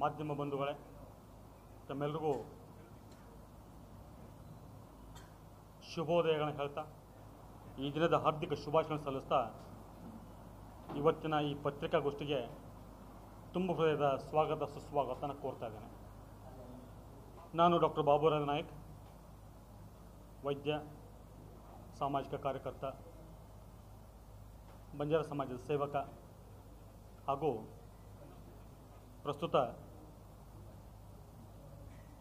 ಮಾಧ್ಯಮ ಬಂಧುಗಳೇ, ತಮ್ಮೆಲ್ಲರಿಗೂ ಶುಭೋದಯಗಳನ್ನು ಹೇಳ್ತಾ ಈ ದಿನದ ಹಾರ್ದಿಕ ಶುಭಾಶಯ ಸಲ್ಲಿಸ್ತಾ ಇವತ್ತಿನ ಈ ಪತ್ರಿಕಾಗೋಷ್ಠಿಗೆ ತುಂಬ ಹೃದಯದ ಸ್ವಾಗತ ಸುಸ್ವಾಗತನ ಕೋರ್ತಾ ಇದ್ದೇನೆ. ನಾನು ಡಾಕ್ಟರ್ ಬಾಬುರಾವ್ ನಾಯಕ್, ವೈದ್ಯ, ಸಾಮಾಜಿಕ ಕಾರ್ಯಕರ್ತ, ಬಂಜಾರ ಸಮಾಜದ ಸೇವಕ ಹಾಗೂ ಪ್ರಸ್ತುತ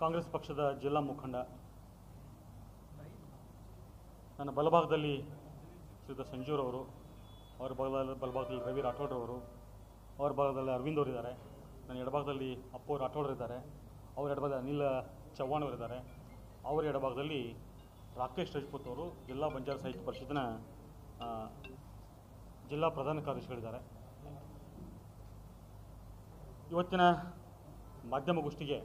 ಕಾಂಗ್ರೆಸ್ ಪಕ್ಷದ ಜಿಲ್ಲಾ ಮುಖಂಡ. ನನ್ನ ಬಲಭಾಗದಲ್ಲಿ ಶ್ರೀಯುತ ಸಂಜೂರವರು, ಅವರ ಬಲಭಾಗದಲ್ಲಿ ರವಿ ರಾಠೋಡ್ರವರು, ಅವರ ಭಾಗದಲ್ಲಿ ಅರವಿಂದ್ ಅವರಿದ್ದಾರೆ. ನನ್ನ ಎಡಭಾಗದಲ್ಲಿ ಅಪ್ಪು ರಾಠೋಡ್ರಿದ್ದಾರೆ. ಅವರ ಎಡಭಾಗದಲ್ಲಿ ಅನಿಲ್ ಚವ್ಹಾಣ್ ಅವರಿದ್ದಾರೆ. ಅವರ ಎಡಭಾಗದಲ್ಲಿ ರಾಕೇಶ್ ರಜಪೂತ್ ಅವರು, ಜಿಲ್ಲಾ ಬಂಜಾರ ಸಾಹಿತ್ಯ ಪರಿಷತ್ತಿನ ಜಿಲ್ಲಾ ಪ್ರಧಾನ ಕಾರ್ಯದರ್ಶಿಗಳಿದ್ದಾರೆ. ಇವತ್ತಿನ ಮಾಧ್ಯಮಗೋಷ್ಠಿಗೆ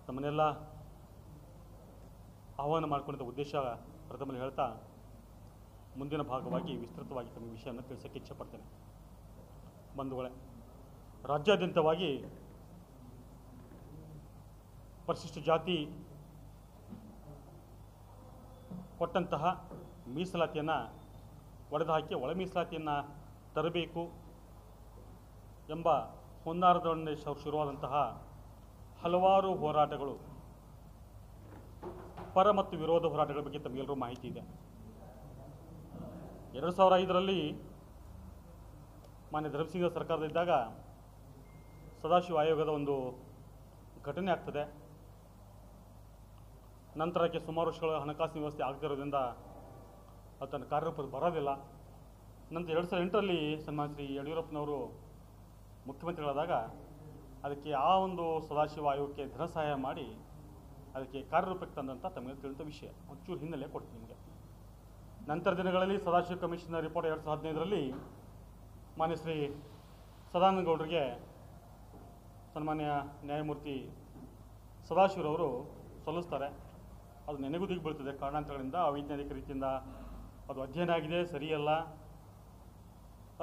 ತಮ್ಮನ್ನೆಲ್ಲ ಆಹ್ವಾನ ಮಾಡಿಕೊಂಡ ಉದ್ದೇಶ ಪ್ರಥಮಲ್ಲಿ ಹೇಳ್ತಾ ಮುಂದಿನ ಭಾಗವಾಗಿ ವಿಸ್ತೃತವಾಗಿ ತಮ್ಮ ವಿಷಯವನ್ನು ತಿಳಿಸೋಕ್ಕೆ ಇಚ್ಛೆಪಡ್ತೇನೆ. ಬಂಧುಗಳೇ, ರಾಜ್ಯಾದ್ಯಂತವಾಗಿ ಪರಿಶಿಷ್ಟ ಜಾತಿ ಕೊಟ್ಟಂತಹ ಮೀಸಲಾತಿಯನ್ನು ಒಡೆದುಹಾಕಿ ಒಳ ಮೀಸಲಾತಿಯನ್ನು ತರಬೇಕು ಎಂಬ ಹುನ್ನಾರದೊಡನೆ ಶುರುವಾದಂತಹ ಹಲವಾರು ಹೋರಾಟಗಳು, ಪರ ಮತ್ತು ವಿರೋಧ ಹೋರಾಟಗಳ ಬಗ್ಗೆ ತಮಗೆಲ್ಲರೂ ಮಾಹಿತಿ ಇದೆ. 2005ರಲ್ಲಿ ಮಾನ್ಯ ಧರ್ಮಸಿಂಗ ಸರ್ಕಾರದಲ್ಲಿದ್ದಾಗ ಸದಾಶಿವ ಆಯೋಗದ ಒಂದು ಘಟನೆ ಆಗ್ತದೆ. ನಂತರಕ್ಕೆ ಸುಮಾರು ವರ್ಷಗಳ ಹಣಕಾಸಿನ ವ್ಯವಸ್ಥೆ ಆಗದಿರೋದ್ರಿಂದ ಅದು ತನ್ನ ಕಾರ್ಯರೂಪಕ್ಕೆ ಬರೋದಿಲ್ಲ. ನಂತರ 2008ರಲ್ಲಿ ಸನ್ಮಾನ್ಯ ಶ್ರೀ ಯಡಿಯೂರಪ್ಪನವರು ಮುಖ್ಯಮಂತ್ರಿಗಳಾದಾಗ ಅದಕ್ಕೆ ಆ ಒಂದು ಸದಾಶಿವ ಆಯೋಗಕ್ಕೆ ಧನ ಸಹಾಯ ಮಾಡಿ ಅದಕ್ಕೆ ಕಾರ್ಯರೂಪಕ್ಕೆ ತಂದಂಥ ತಮಗೆ ತಿಳಿದ ವಿಷಯ. ಒಂಚೂರು ಹಿನ್ನೆಲೆ ಕೊಡ್ತೀನಿ ನಿಮಗೆ. ನಂತರ ದಿನಗಳಲ್ಲಿ ಸದಾಶಿವ ಕಮಿಷನ್ ರಿಪೋರ್ಟ್ 2015ರಲ್ಲಿ ಮಾನ್ಯ ಶ್ರೀ ಸದಾನಂದ ಗೌಡರಿಗೆ ಸನ್ಮಾನ್ಯ ನ್ಯಾಯಮೂರ್ತಿ ಸದಾಶಿವರವರು ಸಲ್ಲಿಸ್ತಾರೆ. ಅದು ನೆನೆಗುದಿಗೆ ಬೀಳ್ತದೆ ಕಾರಣಾಂತರಗಳಿಂದ, ಅವೈಜ್ಞಾನಿಕ ರೀತಿಯಿಂದ ಅದು ಅಧ್ಯಯನ ಆಗಿದೆ, ಸರಿಯಲ್ಲ,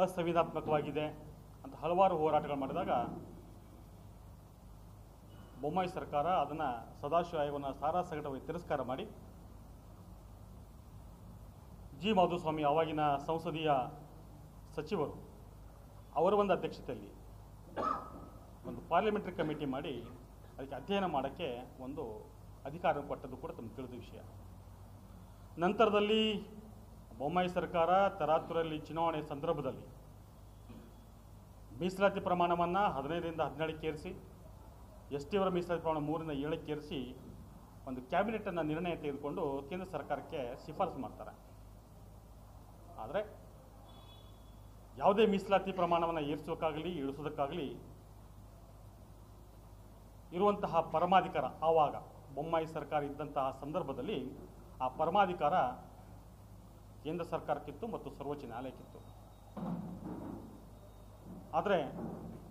ಅಸಂವಿಧಾನಾತ್ಮಕವಾಗಿದೆ ಅಂತ ಹಲವಾರು ಹೋರಾಟಗಳು ಮಾಡಿದಾಗ ಬೊಮ್ಮಾಯಿ ಸರ್ಕಾರ ಅದನ್ನು ಸದಾಶಿವ ಆಯೋಗವನ್ನು ಸಾರಾಸಗಟವಾಗಿ ತಿರಸ್ಕಾರ ಮಾಡಿ ಜಿ ಮಾಧುಸ್ವಾಮಿ ಆವಾಗಿನ ಸಂಸದೀಯ ಸಚಿವರು ಅವರ ಒಂದು ಅಧ್ಯಕ್ಷತೆಯಲ್ಲಿ ಒಂದು ಪಾರ್ಲಿಮೆಂಟರಿ ಕಮಿಟಿ ಮಾಡಿ ಅದಕ್ಕೆ ಅಧ್ಯಯನ ಮಾಡೋಕ್ಕೆ ಒಂದು ಅಧಿಕಾರ ಕೊಟ್ಟದ್ದು ಕೂಡ ತಮಗೆ ತಿಳಿದ ವಿಷಯ. ನಂತರದಲ್ಲಿ ಬೊಮ್ಮಾಯಿ ಸರ್ಕಾರ ತರಾತುರಲ್ಲಿ ಚುನಾವಣೆ ಸಂದರ್ಭದಲ್ಲಿ ಮೀಸಲಾತಿ ಪ್ರಮಾಣವನ್ನು 15ರಿಂದ 17ಕ್ಕೆ ಏರಿಸಿ, ST ಅವರ ಮೀಸಲಾತಿ ಪ್ರಮಾಣ 3ರಿಂದ 7ಕ್ಕೆ ಏರಿಸಿ ಒಂದು ಕ್ಯಾಬಿನೆಟನ್ನು ನಿರ್ಣಯ ತೆಗೆದುಕೊಂಡು ಕೇಂದ್ರ ಸರ್ಕಾರಕ್ಕೆ ಶಿಫಾರಸು ಮಾಡ್ತಾರೆ. ಆದರೆ ಯಾವುದೇ ಮೀಸಲಾತಿ ಪ್ರಮಾಣವನ್ನು ಏರಿಸೋಕ್ಕಾಗಲಿ ಇಳಿಸೋದಕ್ಕಾಗಲಿ ಇರುವಂತಹ ಪರಮಾಧಿಕಾರ ಆವಾಗ ಬೊಮ್ಮಾಯಿ ಸರ್ಕಾರ ಇದ್ದಂತಹ ಸಂದರ್ಭದಲ್ಲಿ ಆ ಪರಮಾಧಿಕಾರ ಕೇಂದ್ರ ಸರ್ಕಾರಕ್ಕಿತ್ತು ಮತ್ತು ಸರ್ವೋಚ್ಚ ನ್ಯಾಯಾಲಯಕ್ಕಿತ್ತು. ಆದರೆ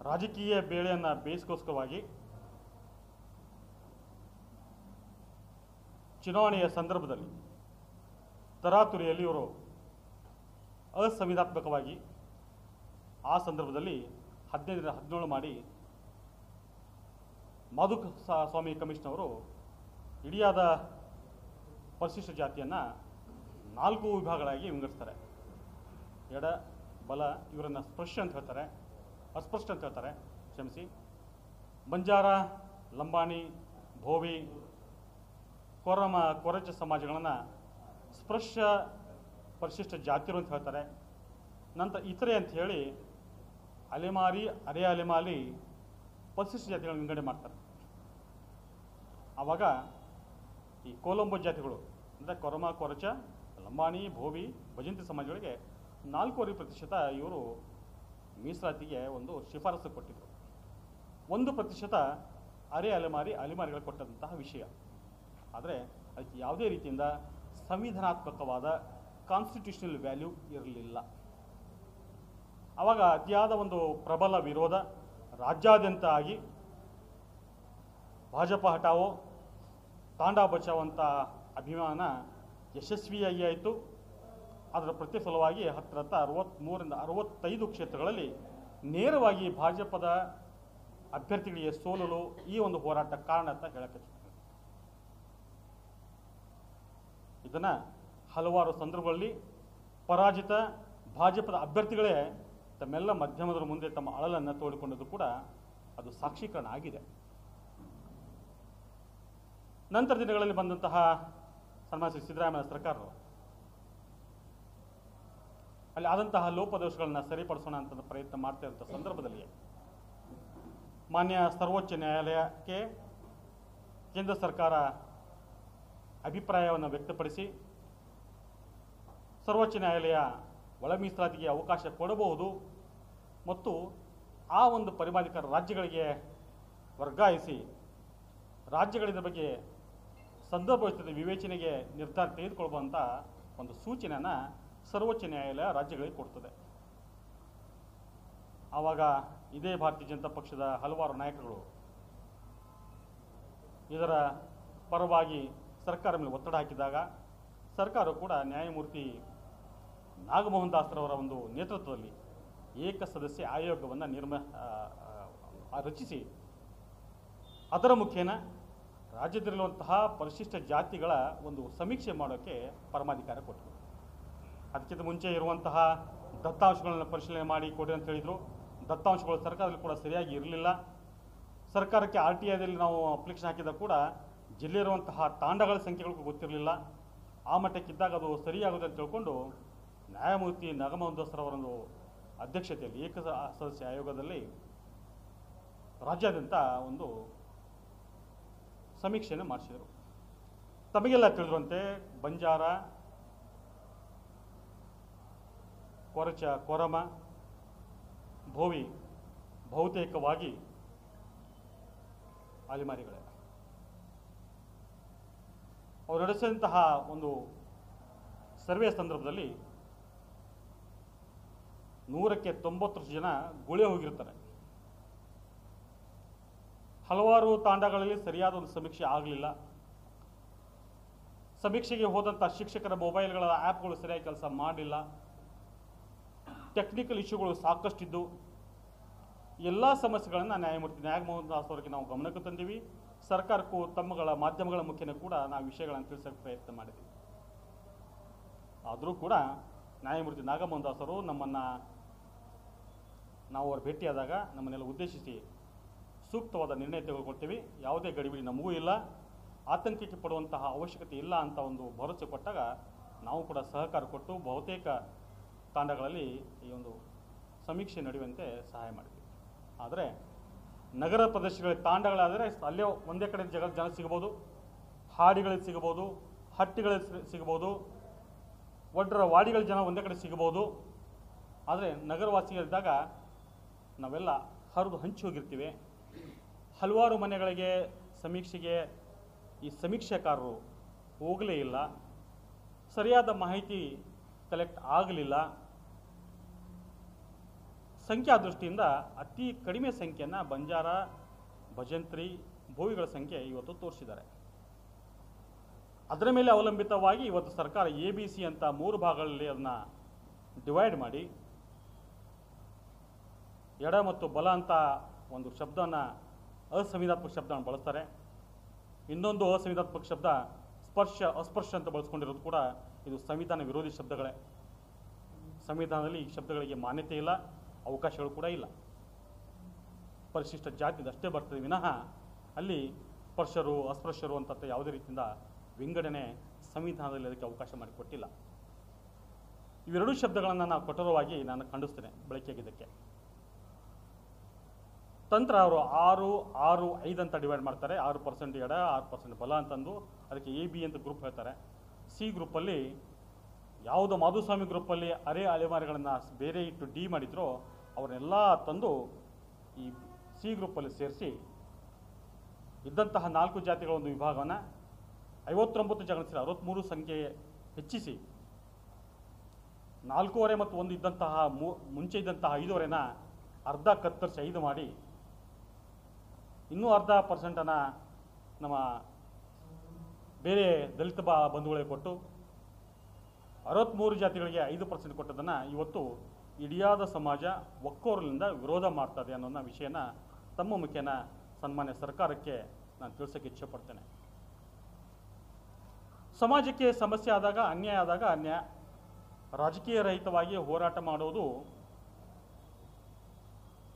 ರಾಜಕೀಯ ಬೇಳೆಯನ್ನು ಬೇಯಿಸೋಸ್ಕರವಾಗಿ ಚುನಾವಣೆಯ ಸಂದರ್ಭದಲ್ಲಿ ತರಾತುರಿಯಲ್ಲಿ ಇವರು ಅಸಂವಿಧಾನಾತ್ಮಕವಾಗಿ ಆ ಸಂದರ್ಭದಲ್ಲಿ 15ರಿಂದ 17 ಮಾಡಿ ಮಾಧುಸ್ವಾಮಿ ಕಮಿಷನ್ ಅವರು ಇಡಿಯಾದ ಪರಿಶಿಷ್ಟ ಜಾತಿಯನ್ನು 4 ವಿಭಾಗಗಳಾಗಿ ವಿಂಗಡಿಸ್ತಾರೆ. ಎಡ, ಬಲ, ಇವರನ್ನು ಸ್ಪೃಶ್ಯ ಅಂತ ಹೇಳ್ತಾರೆ, ಅಸ್ಪೃಶ್ಯ ಅಂತ ಹೇಳ್ತಾರೆ, ಕ್ಷಮಿಸಿ. ಬಂಜಾರ, ಲಂಬಾಣಿ, ಭೋವಿ, ಕೊರಚ ಸಮಾಜಗಳನ್ನು ಸ್ಪೃಶ್ಯ ಪರಿಶಿಷ್ಟ ಜಾತಿರು ಅಂತ ಹೇಳ್ತಾರೆ. ನಂತರ ಇತರೆ ಅಂತ ಹೇಳಿ ಅಲೆಮಾರಿ, ಅರೆ ಅಲೆಮಾಲಿ ಪರಿಶಿಷ್ಟ ಜಾತಿಗಳನ್ನು ವಿಂಗಡಣೆ ಮಾಡ್ತಾರೆ. ಆವಾಗ ಈ ಕೊಲಂಬೋ ಜಾತಿಗಳು ಅಂದರೆ ಕೊರಚ, ಲಂಬಾಣಿ, ಭೋವಿ, ಭಜಂತಿ ಸಮಾಜಗಳಿಗೆ 4.5% ಇವರು ಮೀಸಲಾತಿಗೆ ಒಂದು ಶಿಫಾರಸು ಕೊಟ್ಟಿದ್ದರು. 1% ಅರೆ ಅಲೆಮಾರಿಗಳು ಕೊಟ್ಟಂತಹ ವಿಷಯ. ಆದರೆ ಅದಕ್ಕೆ ಯಾವುದೇ ರೀತಿಯಿಂದ ಸಂವಿಧಾನಾತ್ಮಕವಾದ ಕಾನ್ಸ್ಟಿಟ್ಯೂಷನಲ್ ವ್ಯಾಲ್ಯೂ ಇರಲಿಲ್ಲ. ಆವಾಗ ಅತಿಯಾದ ಒಂದು ಪ್ರಬಲ ವಿರೋಧ ರಾಜ್ಯಾದ್ಯಂತ ಆಗಿ ಭಾಜಪ ಹಟಾವೋ, ತಾಂಡಾ ಬಚಾವೋ ಅಂತ ಅಭಿಯಾನ ಯಶಸ್ವಿಯಾಗಿ ಆಯಿತು. ಅದರ ಪ್ರತಿಫಲವಾಗಿ ಹತ್ತಿರ 63ರಿಂದ 65 ಕ್ಷೇತ್ರಗಳಲ್ಲಿ ನೇರವಾಗಿ ಭಾಜಪದ ಅಭ್ಯರ್ಥಿಗಳಿಗೆ ಸೋಲಲು ಈ ಒಂದು ಹೋರಾಟ ಕಾರಣ ಅಂತ ಹೇಳಕ್ಕೆ ಇದನ್ನು ಹಲವಾರು ಸಂದರ್ಭಗಳಲ್ಲಿ ಪರಾಜಿತ ಭಾಜಪದ ಅಭ್ಯರ್ಥಿಗಳೇ ತಮ್ಮೆಲ್ಲ ಮಾಧ್ಯಮದ ಮುಂದೆ ತಮ್ಮ ಅಳಲನ್ನು ತೋಡಿಕೊಂಡದ್ದು ಕೂಡ ಅದು ಸಾಕ್ಷೀಕರಣ ಆಗಿದೆ. ನಂತರ ದಿನಗಳಲ್ಲಿ ಬಂದಂತಹ ಸನ್ಮಾನ್ಯ ಶ್ರೀ ಸಿದ್ದರಾಮಯ್ಯ ಸರ್ಕಾರರು ಅಲ್ಲಿ ಆದಂತಹ ಲೋಪದೋಷಗಳನ್ನು ಸರಿಪಡಿಸೋಣ ಅಂತ ಪ್ರಯತ್ನ ಮಾಡ್ತಾ ಇರುವಂಥ ಸಂದರ್ಭದಲ್ಲಿ ಮಾನ್ಯ ಸರ್ವೋಚ್ಚ ನ್ಯಾಯಾಲಯಕ್ಕೆ ಕೇಂದ್ರ ಸರ್ಕಾರ ಅಭಿಪ್ರಾಯವನ್ನು ವ್ಯಕ್ತಪಡಿಸಿ ಸರ್ವೋಚ್ಚ ನ್ಯಾಯಾಲಯ ಒಳ ಮೀಸಲಾತಿಗೆ ಅವಕಾಶ ಕೊಡಬಹುದು ಮತ್ತು ಆ ಒಂದು ಪರಿಮಾಣಿಕರ ರಾಜ್ಯಗಳಿಗೆ ವರ್ಗಾಯಿಸಿ ರಾಜ್ಯಗಳಿಂದ ಬಗ್ಗೆ ಸಂದರ್ಭೋಚಿತ ವಿವೇಚನೆಗೆ ನಿರ್ಧಾರ ತೆಗೆದುಕೊಳ್ಳುವಂಥ ಒಂದು ಸೂಚನೆಯನ್ನು ಸರ್ವೋಚ್ಚ ನ್ಯಾಯಾಲಯ ರಾಜ್ಯಗಳಿಗೆ ಕೊಡ್ತದೆ. ಆವಾಗ ಇದೇ ಭಾರತೀಯ ಜನತಾ ಪಕ್ಷದ ಹಲವಾರು ನಾಯಕರುಗಳು ಇದರ ಪರವಾಗಿ ಸರ್ಕಾರ ಮೇಲೆ ಒತ್ತಡ ಹಾಕಿದಾಗ ಸರ್ಕಾರ ಕೂಡ ನ್ಯಾಯಮೂರ್ತಿ ನಾಗಮೋಹನ್ ದಾಸ್ರವರ ಒಂದು ನೇತೃತ್ವದಲ್ಲಿ ಏಕಸದಸ್ಯ ಆಯೋಗವನ್ನು ರಚಿಸಿ ಅದರ ಮುಖೇನ ರಾಜ್ಯದಲ್ಲಿರುವಂತಹ ಪರಿಶಿಷ್ಟ ಜಾತಿಗಳ ಒಂದು ಸಮೀಕ್ಷೆ ಮಾಡೋಕ್ಕೆ ಪರಮಾಧಿಕಾರ ಕೊಟ್ಟರು. ಅದಕ್ಕಿಂತ ಮುಂಚೆ ಇರುವಂತಹ ದತ್ತಾಂಶಗಳನ್ನು ಪರಿಶೀಲನೆ ಮಾಡಿ ಕೊಡಿ ಅಂತ ಹೇಳಿದರು. ದತ್ತಾಂಶಗಳು ಸರ್ಕಾರದಲ್ಲಿ ಕೂಡ ಸರಿಯಾಗಿ ಇರಲಿಲ್ಲ. ಸರ್ಕಾರಕ್ಕೆ RTIದಲ್ಲಿ ನಾವು ಅಪ್ಲಿಕೇಶನ್ ಹಾಕಿದಾಗ ಕೂಡ ಜಿಲ್ಲೆಯಿರುವಂತಹ ತಾಂಡಗಳ ಸಂಖ್ಯೆಗಳು ಗೊತ್ತಿರಲಿಲ್ಲ. ಆ ಮಟ್ಟಕ್ಕಿದ್ದಾಗ ಅದು ಸರಿಯಾಗುತ್ತೆ ಅಂತ ತಿಳ್ಕೊಂಡು ನ್ಯಾಯಮೂರ್ತಿ ನಾಗಮೋಹನ್ ದಾಸ್ರವರೊಂದು ಅಧ್ಯಕ್ಷತೆಯಲ್ಲಿ ಏಕಸದಸ್ಯ ಆಯೋಗದಲ್ಲಿ ರಾಜ್ಯಾದ್ಯಂತ ಒಂದು ಸಮೀಕ್ಷೆಯನ್ನು ಮಾಡಿಸಿದರು. ತಮಗೆಲ್ಲ ತಿಳಿದಿರುವಂತೆ ಬಂಜಾರ, ಕೊರಚ, ಕೊರಮ, ಭೋವಿ ಬಹುತೇಕವಾಗಿ ಅಲೆಮಾರಿಗಳೇ. ಅವರು ನಡೆಸಿದಂತಹ ಒಂದು ಸರ್ವೆ ಸಂದರ್ಭದಲ್ಲಿ 100ಕ್ಕೆ 90 ಜನ ಗುಳೆ ಹೋಗಿರ್ತಾರೆ. ಹಲವಾರು ತಾಂಡಗಳಲ್ಲಿ ಸರಿಯಾದ ಒಂದು ಸಮೀಕ್ಷೆ ಆಗಲಿಲ್ಲ. ಸಮೀಕ್ಷೆಗೆ ಹೋದಂಥ ಶಿಕ್ಷಕರ ಮೊಬೈಲ್ಗಳ ಆ್ಯಪ್ಗಳು ಸರಿಯಾಗಿ ಕೆಲಸ ಮಾಡಲಿಲ್ಲ. ಟೆಕ್ನಿಕಲ್ ಇಶ್ಯೂಗಳು ಸಾಕಷ್ಟಿದ್ದು ಎಲ್ಲ ಸಮಸ್ಯೆಗಳನ್ನು ನ್ಯಾಯಮೂರ್ತಿ ನಾಗಮೋಹನ್ ದಾಸ್ ಅವರಿಗೆ ನಾವು ಗಮನಕ್ಕೆ ತಂದೀವಿ. ಸರ್ಕಾರಕ್ಕೂ ತಮ್ಮಗಳ ಮಾಧ್ಯಮಗಳ ಮುಖೇನ ಕೂಡ ನಾವು ವಿಷಯಗಳನ್ನು ತಿಳಿಸೋಕ್ಕೆ ಪ್ರಯತ್ನ ಮಾಡಿದ್ವಿ. ಆದರೂ ಕೂಡ ನ್ಯಾಯಮೂರ್ತಿ ನಾಗಮೋಹನ್ ದಾಸ್ ಅವರು ನಾವು ಅವ್ರು ಭೇಟಿಯಾದಾಗ ನಮ್ಮನ್ನೆಲ್ಲ ಉದ್ದೇಶಿಸಿ ಸೂಕ್ತವಾದ ನಿರ್ಣಯ ತೆಗೆದುಕೊಳ್ತೀವಿ, ಯಾವುದೇ ಗಡಿಬಿಡಿ ನಮಗೂ ಇಲ್ಲ, ಆತಂಕಕ್ಕೆ ಪಡುವಂತಹ ಅವಶ್ಯಕತೆ ಇಲ್ಲ ಅಂತ ಒಂದು ಭರವಸೆ ಕೊಟ್ಟಾಗ ನಾವು ಕೂಡ ಸಹಕಾರ ಕೊಟ್ಟು ಬಹುತೇಕ ತಾಂಡಗಳಲ್ಲಿ ಈ ಒಂದು ಸಮೀಕ್ಷೆ ನಡೆಯುವಂತೆ ಸಹಾಯ ಮಾಡಿದ್ವಿ. ಆದರೆ ನಗರ ಪ್ರದೇಶಗಳ ತಾಂಡಗಳಾದರೆ ಅಲ್ಲೇ ಒಂದೇ ಕಡೆ ಜನ ಸಿಗಬಹುದು, ಹಾಡಿಗಳಿಗೆ ಸಿಗಬಹುದು, ಹಟ್ಟಿಗಳಲ್ಲಿ ಸಿಗಬಹುದು, ಒಡ್ರ ವಾಡಿಗಳ ಜನ ಒಂದೇ ಕಡೆ ಸಿಗಬಹುದು. ಆದರೆ ನಗರವಾಸಿಗಳಿದ್ದಾಗ ನಾವೆಲ್ಲ ಹರಿದು ಹಂಚಿ ಹೋಗಿರ್ತೀವಿ. ಹಲವಾರು ಮನೆಗಳಿಗೆ ಸಮೀಕ್ಷೆಗೆ ಈ ಸಮೀಕ್ಷೆಕಾರರು ಹೋಗಲೇ ಇಲ್ಲ, ಸರಿಯಾದ ಮಾಹಿತಿ ಕಲೆಕ್ಟ್ ಆಗಲಿಲ್ಲ. ಸಂಖ್ಯಾ ದೃಷ್ಟಿಯಿಂದ ಅತಿ ಕಡಿಮೆ ಸಂಖ್ಯೆಯನ್ನು ಬಂಜಾರ, ಭಜಂತ್ರಿ, ಭೋವಿಗಳ ಸಂಖ್ಯೆ ಇವತ್ತು ತೋರಿಸಿದ್ದಾರೆ. ಅದರ ಮೇಲೆ ಅವಲಂಬಿತವಾಗಿ ಇವತ್ತು ಸರ್ಕಾರ ABC ಅಂತ 3 ಭಾಗಗಳಲ್ಲಿ ಅದನ್ನು ಡಿವೈಡ್ ಮಾಡಿ ಎಡ ಮತ್ತು ಬಲ ಅಂತ ಒಂದು ಶಬ್ದವನ್ನು ಅಸಂವಿಧಾತ್ಮಕ ಶಬ್ದವನ್ನು ಬಳಸ್ತಾರೆ. ಇನ್ನೊಂದು ಅಸಂವಿಧಾತ್ಮಕ ಶಬ್ದ ಸ್ಪರ್ಶ, ಅಸ್ಪರ್ಶ ಅಂತ ಬಳಸ್ಕೊಂಡಿರೋದು ಕೂಡ ಇದು ಸಂವಿಧಾನ ವಿರೋಧಿ ಶಬ್ದಗಳೇ. ಸಂವಿಧಾನದಲ್ಲಿ ಈ ಶಬ್ದಗಳಿಗೆ ಮಾನ್ಯತೆ ಇಲ್ಲ, ಅವಕಾಶಗಳು ಕೂಡ ಇಲ್ಲ. ಪರಿಶಿಷ್ಟ ಜಾತಿದಷ್ಟೇ ಬರ್ತದೆ ವಿನಃ ಅಲ್ಲಿ ಸ್ಪರ್ಶರು, ಅಸ್ಪೃಶ್ಯರು ಅಂತ ಯಾವುದೇ ರೀತಿಯಿಂದ ವಿಂಗಡಣೆ ಸಂವಿಧಾನದಲ್ಲಿ ಅದಕ್ಕೆ ಅವಕಾಶ ಮಾಡಿಕೊಟ್ಟಿಲ್ಲ. ಇವೆರಡೂ ಶಬ್ದಗಳನ್ನು ನಾವು ಕಠೋರವಾಗಿ ನಾನು ಖಂಡಿಸ್ತೇನೆ ಬಳಕೆಯಾಗಿದ್ದಕ್ಕೆ. ತಂತ್ರ ಅವರು 6-6-5 ಅಂತ ಡಿವೈಡ್ ಮಾಡ್ತಾರೆ. 6% ಎಡ, 6% ಬಲ ಅಂತಂದು ಅದಕ್ಕೆ AB ಅಂತ ಗ್ರೂಪ್ ಹೇಳ್ತಾರೆ. C ಗ್ರೂಪಲ್ಲಿ ಯಾವುದೋ ಮಾಧುಸ್ವಾಮಿ ಗ್ರೂಪಲ್ಲಿ ಅಲೆಮಾರಿಗಳನ್ನು ಬೇರೆ ಇಟ್ಟು D ಮಾಡಿದ್ರೋ ಅವನ್ನೆಲ್ಲ ತಂದು ಈ C ಗ್ರೂಪಲ್ಲಿ ಸೇರಿಸಿ ಇದ್ದಂತಹ 4 ಜಾತಿಗಳ ಒಂದು ವಿಭಾಗವನ್ನು 59 ಜನ 63 ಸಂಖ್ಯೆ ಹೆಚ್ಚಿಸಿ 4.5 ಮತ್ತು 1 ಇದ್ದಂತಹ ಮುಂಚೆ ಇದ್ದಂತಹ 5.5ನ ಅರ್ಧ ಕತ್ತರಿಸಿ 5 ಮಾಡಿ ಇನ್ನೂ 0.5% ನಮ್ಮ ಬೇರೆ ದಲಿತ ಬಂಧುಗಳಿಗೆ ಕೊಟ್ಟು 63 ಜಾತಿಗಳಿಗೆ 5% ಕೊಟ್ಟದನ್ನು ಇವತ್ತು ಇಡಿಯಾದ ಸಮಾಜ ಒಕ್ಕೋರಲಿಂದ ವಿರೋಧ ಮಾಡ್ತದೆ ಅನ್ನೋ ವಿಷಯನ ತಮ್ಮ ಮುಖೇನ ಸನ್ಮಾನ್ಯ ಸರ್ಕಾರಕ್ಕೆ ನಾನು ತಿಳಿಸೋಕ್ಕೆ ಇಚ್ಛೆಪಡ್ತೇನೆ. ಸಮಾಜಕ್ಕೆ ಸಮಸ್ಯೆ ಆದಾಗ, ಅನ್ಯಾಯ ಆದಾಗ ರಾಜಕೀಯ ರಹಿತವಾಗಿ ಹೋರಾಟ ಮಾಡೋದು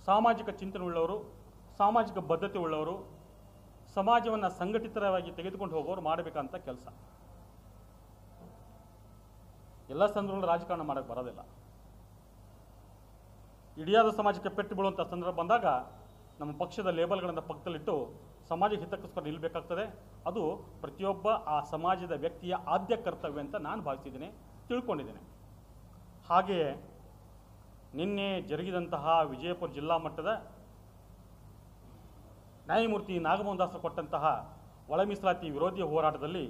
ಸಾಮಾಜಿಕ ಚಿಂತನೆ ಉಳ್ಳವರು, ಸಾಮಾಜಿಕ ಬದ್ಧತೆ ಉಳ್ಳವರು, ಸಮಾಜವನ್ನು ಸಂಘಟಿತವಾಗಿ ತೆಗೆದುಕೊಂಡು ಹೋಗೋರು ಮಾಡಬೇಕಂತ ಕೆಲಸ. ಎಲ್ಲ ಸಂದರ್ಭಗಳು ರಾಜಕಾರಣ ಮಾಡೋಕ್ಕೆ ಬರೋದಿಲ್ಲ. ಇಡಿಯಾದ ಸಮಾಜಕ್ಕೆ ಪೆಟ್ಟು ಬೀಳುವಂಥ ಸಂದರ್ಭ ಬಂದಾಗ ನಮ್ಮ ಪಕ್ಷದ ಲೇಬಲ್ಗಳನ್ನು ಪಕ್ಕದಲ್ಲಿಟ್ಟು ಸಮಾಜ ಹಿತಕ್ಕೋಸ್ಕರ ನಿಲ್ಲಬೇಕಾಗ್ತದೆ. ಅದು ಪ್ರತಿಯೊಬ್ಬ ಆ ಸಮಾಜದ ವ್ಯಕ್ತಿಯ ಆದ್ಯ ಕರ್ತವ್ಯ ಅಂತ ನಾನು ಭಾವಿಸಿದ್ದೇನೆ, ತಿಳ್ಕೊಂಡಿದ್ದೇನೆ. ಹಾಗೆಯೇ ನಿನ್ನೆ ಜರುಗಿದಂತಹ ವಿಜಯಪುರ ಜಿಲ್ಲಾ ಮಟ್ಟದ ನ್ಯಾಯಮೂರ್ತಿ ನಾಗಮೋಹನ್ ದಾಸರು ಕೊಟ್ಟಂತಹ ಒಳ ಮೀಸಲಾತಿ ವಿರೋಧಿ ಹೋರಾಟದಲ್ಲಿ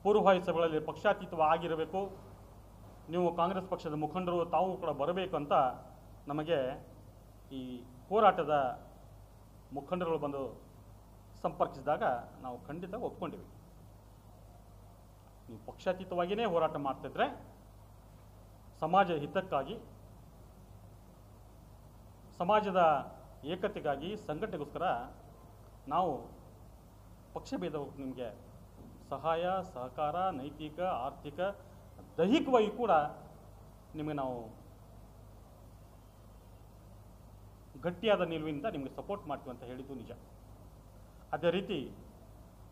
ಪೂರ್ವಭಾವಿ ಸಭೆಗಳಲ್ಲಿ ಪಕ್ಷಾತೀತವಾಗಿರಬೇಕು, ನೀವು ಕಾಂಗ್ರೆಸ್ ಪಕ್ಷದ ಮುಖಂಡರು ತಾವು ಕೂಡ ಬರಬೇಕು ಅಂತ ನಮಗೆ ಈ ಹೋರಾಟದ ಮುಖಂಡರುಗಳು ಬಂದು ಸಂಪರ್ಕಿಸಿದಾಗ ನಾವು ಖಂಡಿತ ಒಪ್ಕೊಂಡಿವಿ. ನೀವು ಪಕ್ಷಾತೀತವಾಗಿಯೇ ಹೋರಾಟ ಮಾಡ್ತಿದ್ರೆ ಸಮಾಜ ಹಿತಕ್ಕಾಗಿ, ಸಮಾಜದ ಏಕತೆಗಾಗಿ, ಸಂಘಟನೆಗೋಸ್ಕರ ನಾವು ಪಕ್ಷಭೇದ ನಿಮಗೆ ಸಹಾಯ, ಸಹಕಾರ, ನೈತಿಕ, ಆರ್ಥಿಕ, ದೈಹಿಕವಾಗಿ ಕೂಡ ನಿಮಗೆ ನಾವು ಗಟ್ಟಿಯಾದ ನಿಲುವಿನಿಂದ ನಿಮಗೆ ಸಪೋರ್ಟ್ ಮಾಡ್ತೀವಿ ಅಂತ ಹೇಳಿದ್ದು ನಿಜ. ಅದೇ ರೀತಿ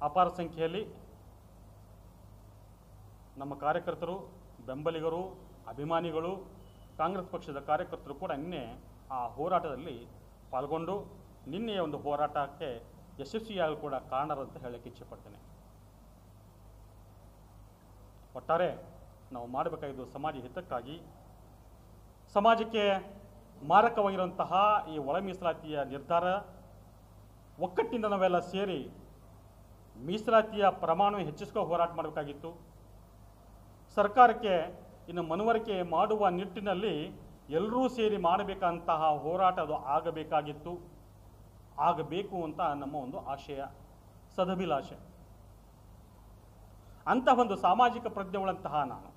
ಅಪಾರ ಸಂಖ್ಯೆಯಲ್ಲಿ ನಮ್ಮ ಕಾರ್ಯಕರ್ತರು, ಬೆಂಬಲಿಗರು, ಅಭಿಮಾನಿಗಳು, ಕಾಂಗ್ರೆಸ್ ಪಕ್ಷದ ಕಾರ್ಯಕರ್ತರು ಕೂಡ ನಿನ್ನೆ ಆ ಹೋರಾಟದಲ್ಲಿ ಪಾಲ್ಗೊಂಡು ನಿನ್ನೆಯ ಒಂದು ಹೋರಾಟಕ್ಕೆ ಯಶಸ್ವಿಯಾಗಲು ಕೂಡ ಕಾರಣರಂತ ಹೇಳಕ್ಕೆ ಇಚ್ಛೆಪಡ್ತೇನೆ. ಒಟ್ಟಾರೆ ನಾವು ಮಾಡಬೇಕಾಗಿದ್ದು ಸಮಾಜ ಹಿತಕ್ಕಾಗಿ, ಸಮಾಜಕ್ಕೆ ಮಾರಕವಾಗಿರುವಂತಹ ಈ ಒಳ ಮೀಸಲಾತಿಯ ನಿರ್ಧಾರ ಒಕ್ಕಟ್ಟಿನಿಂದ ನಾವೆಲ್ಲ ಸೇರಿ ಮೀಸಲಾತಿಯ ಪ್ರಮಾಣ ಹೆಚ್ಚಿಸ್ಕೊ ಹೋರಾಟ ಮಾಡಬೇಕಾಗಿತ್ತು. ಸರ್ಕಾರಕ್ಕೆ ಇನ್ನು ಮನವರಿಕೆ ಮಾಡುವ ನಿಟ್ಟಿನಲ್ಲಿ ಎಲ್ಲರೂ ಸೇರಿ ಮಾಡಬೇಕಂತಹ ಹೋರಾಟ ಅದು ಆಗಬೇಕಾಗಿತ್ತು, ಆಗಬೇಕು ಅಂತ ನಮ್ಮ ಒಂದು ಆಶಯ, ಸದಭಿಲಾಷೆ. ಅಂತಹ ಒಂದು ಸಾಮಾಜಿಕ ಪ್ರಜ್ಞೆ ಉಳ್ಳಂತಹ ನಾನು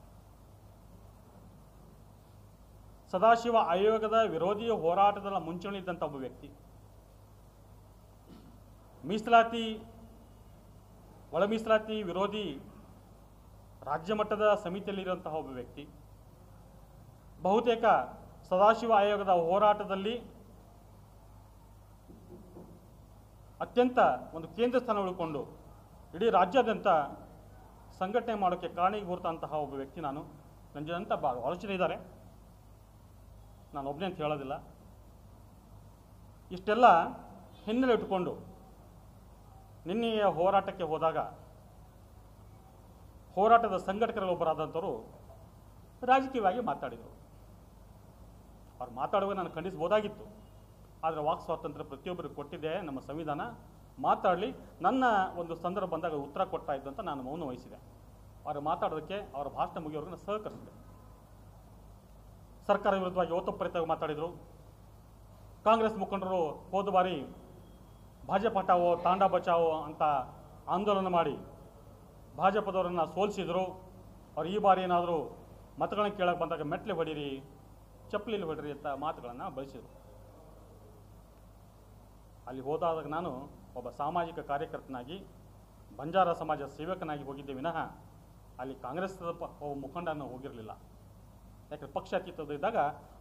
ಸದಾಶಿವ ಆಯೋಗದ ವಿರೋಧಿ ಹೋರಾಟದ ಮುಂಚೂಣಿಯಿದ್ದಂಥ ಒಬ್ಬ ವ್ಯಕ್ತಿ, ಒಳ ಮೀಸಲಾತಿ ವಿರೋಧಿ ರಾಜ್ಯ ಮಟ್ಟದ ಸಮಿತಿಯಲ್ಲಿರುವಂತಹ ಒಬ್ಬ ವ್ಯಕ್ತಿ, ಬಹುತೇಕ ಸದಾಶಿವ ಆಯೋಗದ ಹೋರಾಟದಲ್ಲಿ ಅತ್ಯಂತ ಒಂದು ಕೇಂದ್ರ ಸ್ಥಾನ ಉಳ್ಕೊಂಡು ಇಡೀ ರಾಜ್ಯಾದ್ಯಂತ ಸಂಘಟನೆ ಮಾಡೋಕ್ಕೆ ಕಾರಣೀಭೂತಂತಹ ಒಬ್ಬ ವ್ಯಕ್ತಿ ನಾನು. ನನ್ನ ಜೊತೆ ಬಹಳಷ್ಟು ಜನ ಇದ್ದಾರೆ, ನಾನು ಒಬ್ಬನೇ ಅಂತ ಹೇಳೋದಿಲ್ಲ. ಇಷ್ಟೆಲ್ಲ ಹಿನ್ನೆಲೆ ಇಟ್ಟುಕೊಂಡು ನಿನ್ನೆಯ ಹೋರಾಟಕ್ಕೆ ಹೋದಾಗ ಹೋರಾಟದ ಸಂಘಟಕರೊಬ್ಬರಾದಂಥವರು ರಾಜಕೀಯವಾಗಿ ಮಾತಾಡಿದರು. ಅವ್ರು ಮಾತಾಡುವಾಗ ನಾನು ಖಂಡಿಸ್ಬೋದಾಗಿತ್ತು, ಆದರೆ ವಾಕ್ ಸ್ವಾತಂತ್ರ್ಯ ಪ್ರತಿಯೊಬ್ಬರಿಗೆ ಕೊಟ್ಟಿದೆ ನಮ್ಮ ಸಂವಿಧಾನ, ಮಾತಾಡಲಿ, ನನ್ನ ಒಂದು ಸಂದರ್ಭ ಬಂದಾಗ ಉತ್ತರ ಕೊಡ್ತಾ ಇದ್ದು ಅಂತ ನಾನು ಮೌನ ವಹಿಸಿದೆ. ಅವರು ಮಾತಾಡೋದಕ್ಕೆ, ಅವರ ಭಾಷಣ ಮುಗಿಯೋರಿಗೆ ನಾನು ಸಹಕರಿಸಿದೆ. ಸರ್ಕಾರ ವಿರುದ್ಧವಾಗಿ ಓತಪ್ರೇತವಾಗಿ ಮಾತಾಡಿದರು. ಕಾಂಗ್ರೆಸ್ ಮುಖಂಡರು ಹೋದ ಬಾರಿ ಭಾಜಪ ಹಟಾವೋ ತಾಂಡಾ ಬಚಾವೋ ಅಂತ ಆಂದೋಲನ ಮಾಡಿ ಭಾಜಪದವರನ್ನು ಸೋಲಿಸಿದರು. ಅವ್ರು ಈ ಬಾರಿ ಏನಾದರೂ ಮತಗಳನ್ನ ಕೇಳಕ್ಕೆ ಬಂದಾಗ ಮೆಟ್ಲೆ ಹೊಡೀರಿ, ಚಪ್ಪಲಿಲಿ ಹೊಡೀರಿ ಅಂತ ಮಾತುಗಳನ್ನು ಬಳಸಿದರು. ಅಲ್ಲಿ ಹೋದಾಗ ನಾನು ಒಬ್ಬ ಸಾಮಾಜಿಕ ಕಾರ್ಯಕರ್ತನಾಗಿ, ಬಂಜಾರ ಸಮಾಜ ಸೇವಕನಾಗಿ ಹೋಗಿದ್ದೆ ವಿನಃ ಅಲ್ಲಿ ಕಾಂಗ್ರೆಸ್ ಒಬ್ಬ ಮುಖಂಡನ ಹೋಗಿರಲಿಲ್ಲ. ಯಾಕಂದರೆ ಪಕ್ಷಾತೀತದ ಇದ್ದಾಗ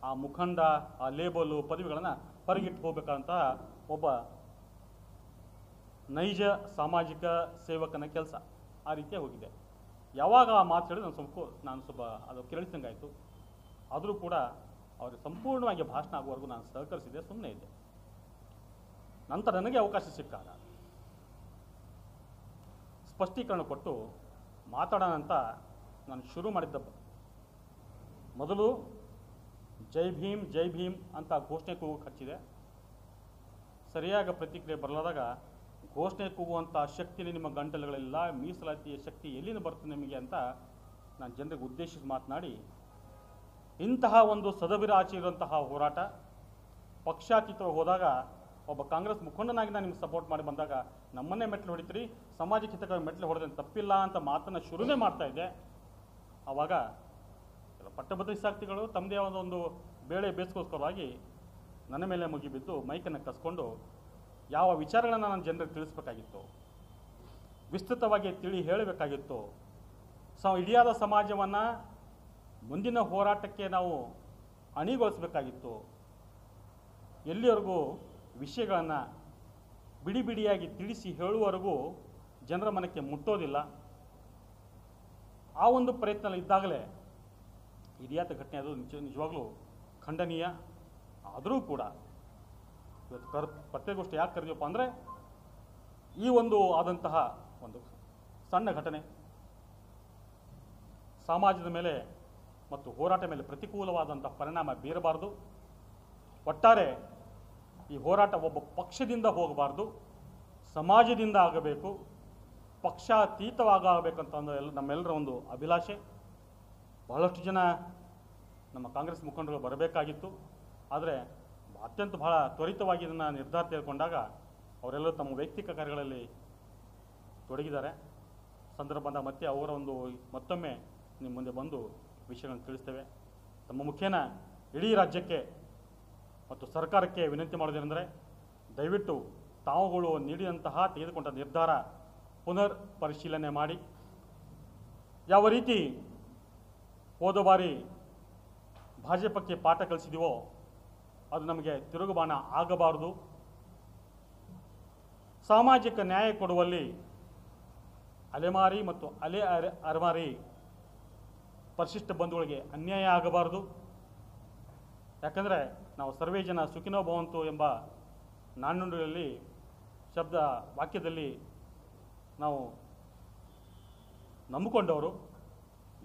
ಆ ಮುಖಂಡ, ಆ ಲೇಬಲು, ಪದವಿಗಳನ್ನು ಹೊರಗಿಟ್ಟು ಹೋಗ್ಬೇಕಂತ ಒಬ್ಬ ನೈಜ ಸಾಮಾಜಿಕ ಸೇವಕನ ಕೆಲಸ. ಆ ರೀತಿಯಾಗಿ ಹೋಗಿದ್ದೆ. ಯಾವಾಗ ಆ ಮಾತು ಹೇಳಿದ್ರೆ ನಾನು ಸ್ವಲ್ಪ ಅದು ಕೇಳಿಸಿದಂಗಾಯಿತು. ಆದರೂ ಕೂಡ ಅವ್ರಿಗೆ ಸಂಪೂರ್ಣವಾಗಿ ಭಾಷಣ ಆಗುವವರೆಗೂ ನಾನು ಸಹಕರಿಸಿದೆ, ಸುಮ್ಮನೆ ಇದ್ದೆ. ನಂತರ ನನಗೆ ಅವಕಾಶ ಸಿಕ್ಕಾಗ ಸ್ಪಷ್ಟೀಕರಣ ಕೊಟ್ಟು ಮಾತಾಡೋಣ ಅಂತ ನಾನು ಶುರು ಮಾಡಿದ್ದ. ಮೊದಲು ಜೈ ಭೀಮ್ ಜೈ ಭೀಮ್ ಅಂತ ಘೋಷಣೆ ಕೂಗಕ್ಕೆ ಹಚ್ಚಿದೆ. ಸರಿಯಾಗಿ ಪ್ರತಿಕ್ರಿಯೆ ಬರಲಾದಾಗ ಘೋಷಣೆ ಕೂಗುವಂಥ ಶಕ್ತಿನೇ ನಿಮ್ಮ ಗಂಟಲುಗಳಿಲ್ಲ, ಮೀಸಲಾತಿಯ ಶಕ್ತಿ ಎಲ್ಲಿಂದ ಬರ್ತದೆ ನಿಮಗೆ ಅಂತ ನಾನು ಜನರಿಗೆ ಉದ್ದೇಶಿಸಿ ಮಾತನಾಡಿ, ಇಂತಹ ಒಂದು ಸದಭಿಲಾಷೆ ಇರುವಂತಹ ಹೋರಾಟ ಪಕ್ಷಾತೀತ ಹೋದಾಗ ಒಬ್ಬ ಕಾಂಗ್ರೆಸ್ ಮುಖಂಡನಾಗಿ ನಾನು ನಿಮ್ಗೆ ಸಪೋರ್ಟ್ ಮಾಡಿ ಬಂದಾಗ ನಮ್ಮನ್ನೇ ಮೆಟ್ಲು ಹೊಡಿತೀರಿ, ಸಮಾಜಕ್ಕೆ ಹಿತಕ್ಕಾಗಿ ಮೆಟ್ಲು ಹೊಡೆದ್ರೆ ತಪ್ಪಿಲ್ಲ ಅಂತ ಮಾತನ್ನು ಶುರುನೇ ಮಾಡ್ತಾ ಇದ್ದೆ. ಆವಾಗ ಪಟ್ಟಭದ್ರ ಶಾಸ್ತ್ರಿಗಳು ತಮ್ಮದೇ ಒಂದು ಬೇಳೆ ಬೇಯಿಸ್ಕೋಸ್ಕರವಾಗಿ ನನ್ನ ಮೇಲೆ ಮುಗಿಬಿದ್ದು ಮೈಕನ್ನು ಕಸ್ಕೊಂಡು ಯಾವ ವಿಚಾರಗಳನ್ನು ನಾನು ಜನರಿಗೆ ತಿಳಿಸ್ಬೇಕಾಗಿತ್ತು, ವಿಸ್ತೃತವಾಗಿ ಹೇಳಬೇಕಾಗಿತ್ತು. ಇಡಿಯಾದ ಸಮಾಜವನ್ನು ಮುಂದಿನ ಹೋರಾಟಕ್ಕೆ ನಾವು ಅಣಿಗೊಳಿಸಬೇಕಾಗಿತ್ತು. ಎಲ್ಲಿವರೆಗೂ ವಿಷಯಗಳನ್ನು ಬಿಡಿ ಬಿಡಿಯಾಗಿ ತಿಳಿಸಿ ಹೇಳುವವರೆಗೂ ಜನರ ಮನಕ್ಕೆ ಮುಟ್ಟೋದಿಲ್ಲ. ಆ ಒಂದು ಪ್ರಯತ್ನ ಇದ್ದಾಗಲೇ ಇಡಿಯಾದ ಘಟನೆ ಅದು ನಿಜವಾಗ್ಲೂ ಖಂಡನೀಯ. ಆದರೂ ಕೂಡ ಇವತ್ತು ಪತ್ರಿಕಾಗೋಷ್ಠಿ ಯಾಕೆ ಕರೆದಿವಪ್ಪ ಅಂದರೆ ಈ ಒಂದು ಆದಂತಹ ಒಂದು ಸಣ್ಣ ಘಟನೆ ಸಮಾಜದ ಮೇಲೆ ಮತ್ತು ಹೋರಾಟ ಮೇಲೆ ಪ್ರತಿಕೂಲವಾದಂತಹ ಪರಿಣಾಮ ಬೀರಬಾರ್ದು. ಒಟ್ಟಾರೆ ಈ ಹೋರಾಟ ಒಬ್ಬ ಪಕ್ಷದಿಂದ ಹೋಗಬಾರ್ದು, ಸಮಾಜದಿಂದ ಆಗಬೇಕು, ಪಕ್ಷಾತೀತವಾಗಬೇಕಂತ ನಮ್ಮೆಲ್ಲರ ಒಂದು ಅಭಿಲಾಷೆ. ಬಹಳಷ್ಟು ಜನ ನಮ್ಮ ಕಾಂಗ್ರೆಸ್ ಮುಖಂಡರು ಬರಬೇಕಾಗಿತ್ತು. ಆದರೆ ಅತ್ಯಂತ ಬಹಳ ತ್ವರಿತವಾಗಿ ಇದನ್ನು ನಿರ್ಧಾರ ತೆಗೆದುಕೊಂಡಾಗ ಅವರೆಲ್ಲರೂ ತಮ್ಮ ವೈಯಕ್ತಿಕ ಕಾರ್ಯಗಳಲ್ಲಿ ತೊಡಗಿದ್ದಾರೆ. ಸಂದರ್ಭ ಬಂದಾಗ ಮತ್ತೆ ಅವರ ಒಂದು ಮತ್ತೊಮ್ಮೆ ನಿಮ್ಮ ಮುಂದೆ ಬಂದು ವಿಷಯಗಳನ್ನು ತಿಳಿಸ್ತೇವೆ. ತಮ್ಮ ಮುಖೇನ ಇಡೀ ರಾಜ್ಯಕ್ಕೆ ಮತ್ತು ಸರ್ಕಾರಕ್ಕೆ ವಿನಂತಿ ಮಾಡೋದೇನೆಂದರೆ ದಯವಿಟ್ಟು ತಾವುಗಳು ತೆಗೆದುಕೊಂಡ ನಿರ್ಧಾರ ಪುನರ್ ಪರಿಶೀಲನೆ ಮಾಡಿ. ಯಾವ ರೀತಿ ಹೋದ ಬಾರಿ ಭಾಜಪಕ್ಕೆ ಪಾಠ ಕಲಿಸಿದೀವೋ ಅದು ನಮಗೆ ತಿರುಗುಬಾಣ ಆಗಬಾರದು. ಸಾಮಾಜಿಕ ನ್ಯಾಯ ಕೊಡುವಲ್ಲಿ ಅಲೆಮಾರಿ ಮತ್ತು ಅಲೆಮಾರಿ ಪರಿಶಿಷ್ಟ ಬಂಧುಗಳಿಗೆ ಅನ್ಯಾಯ ಆಗಬಾರದು. ಯಾಕಂದರೆ ನಾವು ಸರ್ವೇ ಜನ ಸುಖಿನೋ ಭವಂತು ಎಂಬ ನಾಣ್ಣುಡಿಯಲ್ಲಿ ವಾಕ್ಯದಲ್ಲಿ ನಾವು ನಂಬಿಕೊಂಡವರು.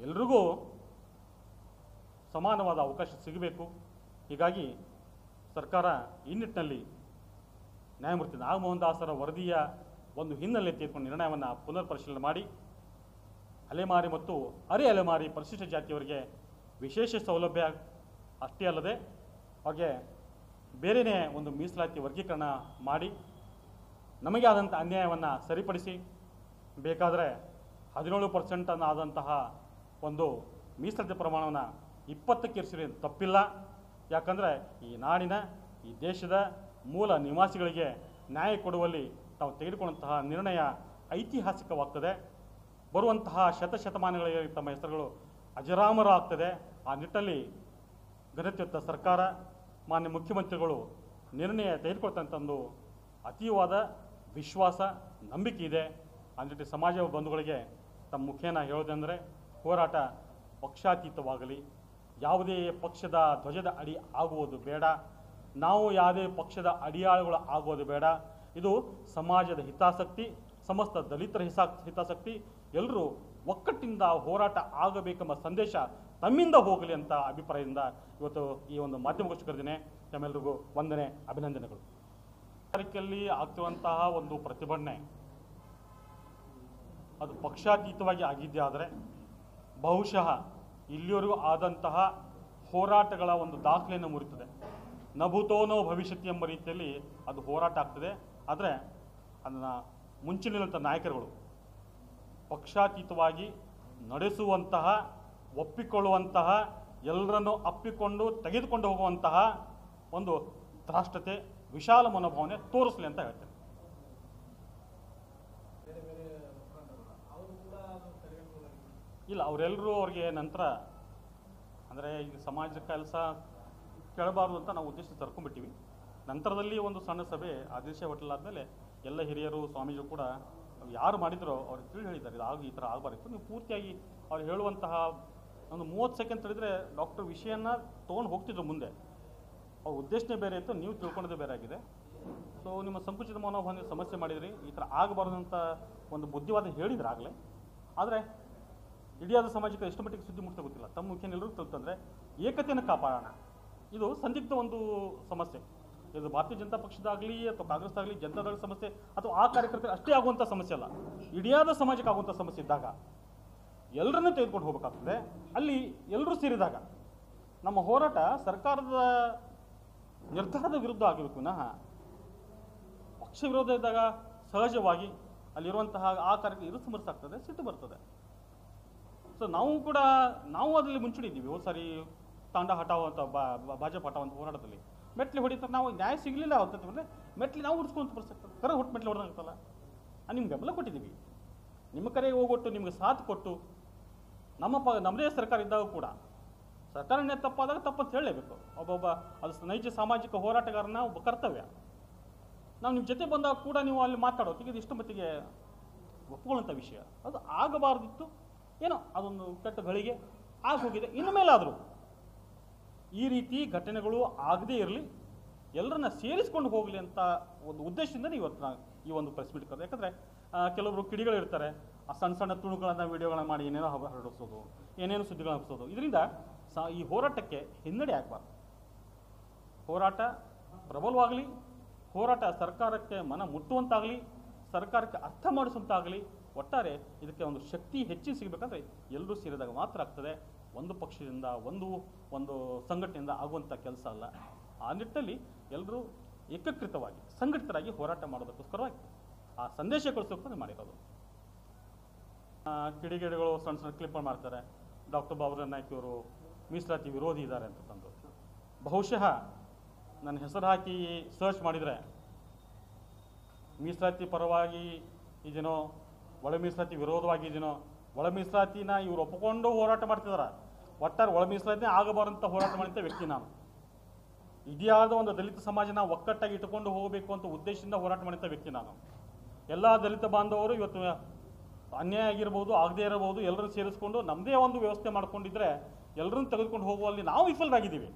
ಎಲ್ರಿಗೂ ಸಮಾನವಾದ ಅವಕಾಶ ಸಿಗಬೇಕು. ಹೀಗಾಗಿ ಸರ್ಕಾರ ಈ ನಿಟ್ಟಿನಲ್ಲಿ ನ್ಯಾಯಮೂರ್ತಿ ನಾಗಮೋಹನ್ ದಾಸರ ವರದಿಯ ಒಂದು ಹಿನ್ನೆಲೆ ತೆಗೆದುಕೊಂಡು ನಿರ್ಣಯವನ್ನು ಪುನರ್ ಪರಿಶೀಲನೆ ಮಾಡಿ ಅಲೆಮಾರಿ ಮತ್ತು ಅಲೆಮಾರಿ ಪರಿಶಿಷ್ಟ ಜಾತಿಯವರಿಗೆ ವಿಶೇಷ ಸೌಲಭ್ಯ ಅಷ್ಟೇ ಅಲ್ಲದೆ ಅವ್ರಿಗೆ ಬೇರೆಯೇ ಒಂದು ಮೀಸಲಾತಿ ವರ್ಗೀಕರಣ ಮಾಡಿ ನಮಗೆ ಆದಂಥ ಅನ್ಯಾಯವನ್ನು ಸರಿಪಡಿಸಿ ಬೇಕಾದರೆ 17% ಆದಂತಹ ಒಂದು ಮೀಸಲಾತಿ ಪ್ರಮಾಣವನ್ನು 20ಕ್ಕೆ ಇರಿಸಿದ್ರೆ ತಪ್ಪಿಲ್ಲ. ಯಾಕಂದರೆ ಈ ನಾಡಿನ ಈ ದೇಶದ ಮೂಲ ನಿವಾಸಿಗಳಿಗೆ ನ್ಯಾಯ ಕೊಡುವಲ್ಲಿ ತಾವು ತೆಗೆದುಕೊಂಡಂತಹ ನಿರ್ಣಯ ಐತಿಹಾಸಿಕವಾಗ್ತದೆ. ಬರುವಂತಹ ಶತಮಾನಗಳಿಗೆ ತಮ್ಮ ಹೆಸರುಗಳು ಅಜರಾಮರ ಆಗ್ತದೆ. ಆ ನಿಟ್ಟಲ್ಲಿ ಘನತೆಯುತ್ತ ಸರ್ಕಾರ ಮಾನ್ಯ ಮುಖ್ಯಮಂತ್ರಿಗಳು ನಿರ್ಣಯ ತೆಗೆದುಕೊಳ್ತಂತಂದು ಅತೀವಾದ ವಿಶ್ವಾಸ ನಂಬಿಕೆ ಇದೆ. ಆ ನಿಟ್ಟಿನಲ್ಲಿ ಸಮಾಜ ಬಂಧುಗಳಿಗೆ ತಮ್ಮ ಮುಖೇನ ಹೇಳೋದೆಂದರೆ ಹೋರಾಟ ಪಕ್ಷಾತೀತವಾಗಲಿ, ಯಾವುದೇ ಪಕ್ಷದ ಧ್ವಜದ ಅಡಿ ಆಗುವುದು ಬೇಡ, ನಾವು ಯಾವುದೇ ಪಕ್ಷದ ಅಡಿಯಾಳುಗಳು ಆಗುವುದು ಬೇಡ. ಇದು ಸಮಾಜದ ಹಿತಾಸಕ್ತಿ, ಸಮಸ್ತ ದಲಿತರ ಹಿತಾಸಕ್ತಿ. ಎಲ್ಲರೂ ಒಕ್ಕಟ್ಟಿಂದ ಹೋರಾಟ ಆಗಬೇಕೆಂಬ ಸಂದೇಶ ತಮ್ಮಿಂದ ಹೋಗಲಿ ಅಂತ ಅಭಿಪ್ರಾಯದಿಂದ ಇವತ್ತು ಈ ಒಂದು ಮಾಧ್ಯಮಗೋಷ್ಠಿ ಕರೆದಿದ್ದೇನೆ. ತಮ್ಮೆಲ್ಲರಿಗೂ ವಂದನೆ, ಅಭಿನಂದನೆಗಳು. ತಾರೀಕಲ್ಲಿ ಆಗ್ತಿರುವಂತಹ ಒಂದು ಪ್ರತಿಭಟನೆ ಅದು ಪಕ್ಷಾತೀತವಾಗಿ ಆಗಿದ್ದೇ ಆದರೆ ಬಹುಶಃ ಇಲ್ಲಿವರೆಗೂ ಆದಂತಹ ಹೋರಾಟಗಳ ಒಂದು ದಾಖಲೆಯನ್ನು ಮುರಿತದೆ. ನಭೂತೋನೋ ಭವಿಷ್ಯತಿ ಎಂಬ ರೀತಿಯಲ್ಲಿ ಅದು ಹೋರಾಟ ಆಗ್ತದೆ. ಆದರೆ ಅದನ್ನು ಮುಂಚಿನಂಥ ನಾಯಕರುಗಳು ಪಕ್ಷಾತೀತವಾಗಿ ನಡೆಸುವಂತಹ, ಒಪ್ಪಿಕೊಳ್ಳುವಂತಹ, ಎಲ್ಲರನ್ನು ಅಪ್ಪಿಕೊಂಡು ತೆಗೆದುಕೊಂಡು ಹೋಗುವಂತಹ ಒಂದು ತ್ರಾಷ್ಟತೆ, ವಿಶಾಲ ಮನೋಭಾವನೆ ತೋರಿಸಲಿ ಅಂತ ಹೇಳ್ತೇನೆ. ಇಲ್ಲ, ಅವರೆಲ್ಲರೂ ಅವ್ರಿಗೆ ನಂತರ ಅಂದರೆ ಈಗ ಸಮಾಜದ ಕೆಲಸ ಕೇಳಬಾರ್ದು ಅಂತ ನಾವು ಉದ್ದೇಶ ತರ್ಕೊಂಡ್ಬಿಟ್ಟಿವಿ. ನಂತರದಲ್ಲಿ ಒಂದು ಸಣ್ಣ ಸಭೆ ಆದೇಶ ಹೋಟೆಲ್ ಆದಮೇಲೆ ಎಲ್ಲ ಹಿರಿಯರು ಸ್ವಾಮೀಜಿಗಳು ಕೂಡ ಯಾರು ಮಾಡಿದ್ರೋ ಅವ್ರಿಗೆ ತಿಳಿ ಹೇಳಿದ್ದಾರೆ, ಇದು ಈ ಥರ ಆಗಬಾರ್ದು. ನೀವು ಪೂರ್ತಿಯಾಗಿ ಅವ್ರು ಹೇಳುವಂತಹ ಒಂದು 30 ಸೆಕೆಂಡ್ ತಿಳಿದ್ರೆ ಡಾಕ್ಟರ್ ವಿಷಯನ ತೊಗೊಂಡು ಹೋಗ್ತಿದ್ರು ಮುಂದೆ. ಅವ್ರ ಉದ್ದೇಶನೇ ಬೇರೆ ಇತ್ತು, ನೀವು ತಿಳ್ಕೊಳ್ಳೋದೇ ಬೇರೆ ಆಗಿದೆ. ಸೊ ನಿಮ್ಮ ಸಂಕುಚಿತ ಮನೋಭಾವನೆ ಸಮಸ್ಯೆ ಮಾಡಿದ್ರಿ, ಈ ಥರ ಆಗಬಾರ್ದು ಅಂತ ಒಂದು ಬುದ್ಧಿವಾದ ಹೇಳಿದ್ರೆ ಆಗಲೇ. ಆದರೆ ಇಡಿಯಾದ ಸಮಾಜಕ್ಕೆ ಎಷ್ಟು ಮಟ್ಟಿಗೆ ಸುದ್ದಿ ಮುಟ್ತಾ ಗೊತ್ತಿಲ್ಲ. ತಮ್ಮ ಮುಖ್ಯನೆಲ್ಲರೂ ತಿಳ್ತಂದರೆ ಏಕತೆಯನ್ನು ಕಾಪಾಡೋಣ. ಇದು ಸಂದಿಗ್ಧ ಒಂದು ಸಮಸ್ಯೆ. ಇದು ಭಾರತೀಯ ಜನತಾ ಪಕ್ಷದಾಗಲಿ ಅಥವಾ ಕಾಂಗ್ರೆಸ್ ಆಗಲಿ, ಜನತಾದಳ ಸಮಸ್ಯೆ ಅಥವಾ ಆ ಕಾರ್ಯಕರ್ತರು ಅಷ್ಟೇ ಆಗುವಂಥ ಸಮಸ್ಯೆ ಅಲ್ಲ. ಇಡಿಯಾದ ಸಮಾಜಕ್ಕೆ ಆಗುವಂಥ ಸಮಸ್ಯೆ ಇದ್ದಾಗ ಎಲ್ಲರನ್ನೂ ತೆಗೆದುಕೊಂಡು ಹೋಗಬೇಕಾಗ್ತದೆ. ಅಲ್ಲಿ ಎಲ್ಲರೂ ಸೇರಿದಾಗ ನಮ್ಮ ಹೋರಾಟ ಸರ್ಕಾರದ ನಿರ್ಧಾರದ ವಿರುದ್ಧ ಆಗಬೇಕು ವಿನಃ ಪಕ್ಷ ವಿರೋಧ ಇದ್ದಾಗ ಸಹಜವಾಗಿ ಅಲ್ಲಿರುವಂತಹ ಆ ಕಾರ್ಯಕ್ಕೆ ಇರುಸಮರ್ಸಾಗ್ತದೆ, ಸಿಟ್ಟು ಬರ್ತದೆ. ಸೊ ನಾವು ಅದರಲ್ಲಿ ಮುಂಚೂಣಿದ್ದೀವಿ. ಹೋದ ಸಾರಿ ತಾಂಡ ಹಟಾವ್ ಅಂತ ಭಾಜಪ ಹಟಾವ್ ಅಂತ ಹೋರಾಟದಲ್ಲಿ ಮೆಟ್ಲಿ ಹೊಡಿತಾರೆ. ನಾವು ನ್ಯಾಯ ಸಿಗಲಿಲ್ಲ ಅಂತಂದ್ರೆ ಮೆಟ್ಲಿ ನಾವು ಉಡ್ಸ್ಕೊಂತ ಬರ್ಸಕ್ತದೆ, ಕರ ಹುಟ್ಟು ಮೆಟ್ಲಿ ಹೊಡೆದಾಗ್ತಲ್ಲ. ನಿಮ್ಗೆ ಬೆಂಬಲ ಕೊಟ್ಟಿದ್ದೀವಿ, ನಿಮ್ಮ ಕರೆಗೆ ಹೋಗೊಟ್ಟು ನಿಮ್ಗೆ ಸಾಥ್ ಕೊಟ್ಟು ನಮ್ಮದೇ ಸರ್ಕಾರ ಇದ್ದಾಗ ಕೂಡ ಸರ್ಕಾರನೇ ತಪ್ಪಾದಾಗ ತಪ್ಪಂತ ಹೇಳಲೇಬೇಕು. ಒಬ್ಬೊಬ್ಬ ಅದು ನೈಜ ಸಾಮಾಜಿಕ ಹೋರಾಟಗಾರನ ಒಬ್ಬ ಕರ್ತವ್ಯ. ನಾವು ನಿಮ್ಮ ಜೊತೆ ಬಂದಾಗ ಕೂಡ ನೀವು ಅಲ್ಲಿ ಮಾತಾಡೋದು ಇದು ಇಷ್ಟು ಮಟ್ಟಿಗೆ ಒಪ್ಕೊಳ್ಳೋಂಥ ವಿಷಯ, ಅದು ಆಗಬಾರ್ದಿತ್ತು. ಏನೋ ಅದೊಂದು ಕೆಟ್ಟ ಗಳಿಗೆ ಆಗೋಗಿದೆ. ಇನ್ನು ಮೇಲಾದರೂ ಈ ರೀತಿ ಘಟನೆಗಳು ಆಗದೇ ಇರಲಿ, ಎಲ್ಲರನ್ನ ಸೇರಿಸ್ಕೊಂಡು ಹೋಗಲಿ ಅಂತ ಒಂದು ಉದ್ದೇಶದಿಂದ ಇವತ್ತು ಈ ಒಂದು ಪ್ರೆಸ್ ಮೀಟ್ ಕರೆದು. ಯಾಕಂದರೆ ಕೆಲವೊಬ್ಬರು ಕಿಡಿಗಳಿರ್ತಾರೆ, ಆ ಸಣ್ಣ ಸಣ್ಣ ತುಣುಗಳನ್ನು ವೀಡಿಯೋಗಳನ್ನ ಮಾಡಿ ಏನೇನೋ ಹರಡಿಸೋದು, ಏನೇನು ಸುದ್ದಿಗಳನ್ನ ಹಬ್ಬಿಸೋದು. ಇದರಿಂದ ಈ ಹೋರಾಟಕ್ಕೆ ಹಿನ್ನಡೆ ಆಗಬಾರ್ದು. ಹೋರಾಟ ಪ್ರಬಲವಾಗಲಿ, ಹೋರಾಟ ಸರ್ಕಾರಕ್ಕೆ ಮನ ಮುಟ್ಟುವಂತಾಗಲಿ, ಸರ್ಕಾರಕ್ಕೆ ಅರ್ಥ ಮಾಡಿಸುವಂತಾಗಲಿ. ಒಟ್ಟಾರೆ ಇದಕ್ಕೆ ಒಂದು ಶಕ್ತಿ ಹೆಚ್ಚಿಗೆ ಸಿಗಬೇಕಂದ್ರೆ ಎಲ್ಲರೂ ಸೇರಿದಾಗ ಮಾತ್ರ ಆಗ್ತದೆ. ಒಂದು ಪಕ್ಷದಿಂದ ಒಂದು ಸಂಘಟನೆಯಿಂದ ಆಗುವಂಥ ಕೆಲಸ ಅಲ್ಲ. ಆ ನಿಟ್ಟಿನಲ್ಲಿ ಎಲ್ಲರೂ ಏಕೀಕೃತವಾಗಿ ಸಂಘಟಿತರಾಗಿ ಹೋರಾಟ ಮಾಡೋದಕ್ಕೋಸ್ಕರವಾಗಿ ಆ ಸಂದೇಶ ಕಳಿಸೋಕೆ ಮಾಡಿರೋದು. ಕಿಡಿಗೇಡಿಗಳು ಸಣ್ಣ ಸಣ್ಣ ಕ್ಲಿಪ್ ಮಾಡ್ತಾರೆ, ಡಾಕ್ಟರ್ ಬಾಬುರಾವ್ ನಾಯ್ಕ ಅವರು ಮೀಸಲಾತಿ ವಿರೋಧಿ ಇದ್ದಾರೆ ಅಂತ ತಂದು. ಬಹುಶಃ ನನ್ನ ಹೆಸರು ಹಾಕಿ ಸರ್ಚ್ ಮಾಡಿದರೆ ಮೀಸಲಾತಿ ಪರವಾಗಿ ಇದೆನೋ ಒಳ ಮೀಸಲಾತಿ ವಿರೋಧವಾಗಿ ಇದೆನೋ, ಒಳ ಮೀಸಲಾತಿನ ಇವರು ಒಪ್ಪಿಕೊಂಡು ಹೋರಾಟ ಮಾಡ್ತಿದ್ದಾರೆ. ಒಟ್ಟಾರೆ ಒಳ ಮೀಸಲಾತಿನೇ ಆಗಬಾರಂತ ಹೋರಾಟ ಮಾಡಿದ ವ್ಯಕ್ತಿ ನಾನು. ಇದಿಯಾದ ಒಂದು ದಲಿತ ಸಮಾಜನ ಒಕ್ಕಟ್ಟಾಗಿ ಇಟ್ಟುಕೊಂಡು ಹೋಗಬೇಕು ಅಂತ ಉದ್ದೇಶದಿಂದ ಹೋರಾಟ ಮಾಡಿದ ವ್ಯಕ್ತಿ ನಾನು. ಎಲ್ಲ ದಲಿತ ಬಾಂಧವರು ಇವತ್ತು ಅನ್ಯಾಯ ಆಗಿರ್ಬೋದು, ಆಗದೇ ಇರಬಹುದು, ಎಲ್ಲರೂ ಸೇರಿಸ್ಕೊಂಡು ನಮ್ಮದೇ ಒಂದು ವ್ಯವಸ್ಥೆ ಮಾಡ್ಕೊಂಡಿದ್ರೆ ಎಲ್ಲರನ್ನು ತೆಗೆದುಕೊಂಡು ಹೋಗುವಲ್ಲಿ ನಾವು ವಿಫಲರಾಗಿದ್ದೀವಿ.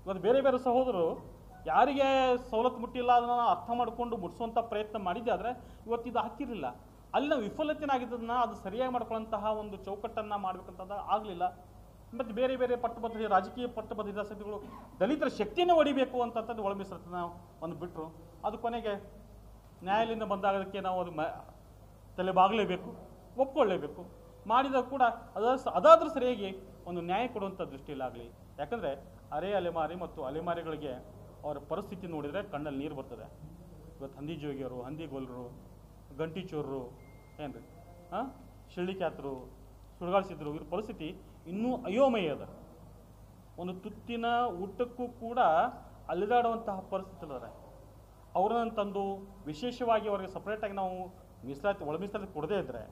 ಇವತ್ತು ಬೇರೆ ಬೇರೆ ಸಹೋದರರು ಯಾರಿಗೆ ಸವಲತ್ತು ಮುಟ್ಟಿಲ್ಲ ಅದನ್ನು ಅರ್ಥ ಮಾಡಿಕೊಂಡು ಮುಟ್ಟಿಸುವಂಥ ಪ್ರಯತ್ನ ಮಾಡಿದ್ದೆ ಆದರೆ ಇವತ್ತು ಇದು ಆಗ್ತಿರಲಿಲ್ಲ. ಅಲ್ಲಿ ನಾವು ವಿಫಲತೆನಾಗಿದ್ದದನ್ನ ಅದು ಸರಿಯಾಗಿ ಮಾಡ್ಕೊಳ್ಳೋಂತಹ ಒಂದು ಚೌಕಟ್ಟನ್ನು ಮಾಡಬೇಕಂತಂದ ಆಗಲಿಲ್ಲ. ಮತ್ತು ಬೇರೆ ಬೇರೆ ಪಟ್ಟಭದ್ರ ರಾಜಕೀಯ ಪಟ್ಟಭದ್ರ ಹಿತಾಸಕ್ತಿಗಳು ದಲಿತರ ಶಕ್ತಿಯನ್ನು ಹೊಡಿಬೇಕು ಅಂತಂದು ಒಳ ಮೀಸಲಾತಿನ ಒಂದು ಬಿಟ್ಟರು. ಅದು ಕೊನೆಗೆ ನ್ಯಾಯಾಲಯದಿಂದ ಬಂದಾಗೋದಕ್ಕೆ ನಾವು ಅದು ತಲೆಬಾಗಲೇಬೇಕು, ಒಪ್ಕೊಳ್ಳೇಬೇಕು. ಮಾಡಿದಾಗ ಕೂಡ ಅದಾದರೂ ಸರಿಯಾಗಿ ಒಂದು ನ್ಯಾಯ ಕೊಡುವಂಥ ದೃಷ್ಟಿಯಲ್ಲಾಗಲಿ. ಯಾಕಂದರೆ ಅಲೆಮಾರಿ ಮತ್ತು ಅಲೆಮಾರಿಗಳಿಗೆ ಅವರ ಪರಿಸ್ಥಿತಿ ನೋಡಿದರೆ ಕಣ್ಣಲ್ಲಿ ನೀರು ಬರ್ತದೆ. ಇವತ್ತು ಹಂದಿ ಜೋಗಿಯವರು, ಹಂದಿಗೋಲರು, ಗಂಟಿಚೋರರು, ಏನ್ರಿ ಶಿಳ್ಳಿಕ್ಯಾತರು, ಸುಳ್ಗಾಳಿಸಿದ್ರು, ಇವ್ರ ಪರಿಸ್ಥಿತಿ ಇನ್ನೂ ಅಯೋಮಯ ಅದ. ಒಂದು ತುತ್ತಿನ ಊಟಕ್ಕೂ ಕೂಡ ಅಲಿದಾಡುವಂತಹ ಪರಿಸ್ಥಿತಿ ಅದ. ಅವ್ರನ್ನ ತಂದು ವಿಶೇಷವಾಗಿ ಅವರಿಗೆ ಸಪ್ರೇಟಾಗಿ ನಾವು ಮೀಸಲಾತಿ ಒಳ ಮೀಸಲಾತಿ ಕೊಡದೇ ಇದ್ದರೆ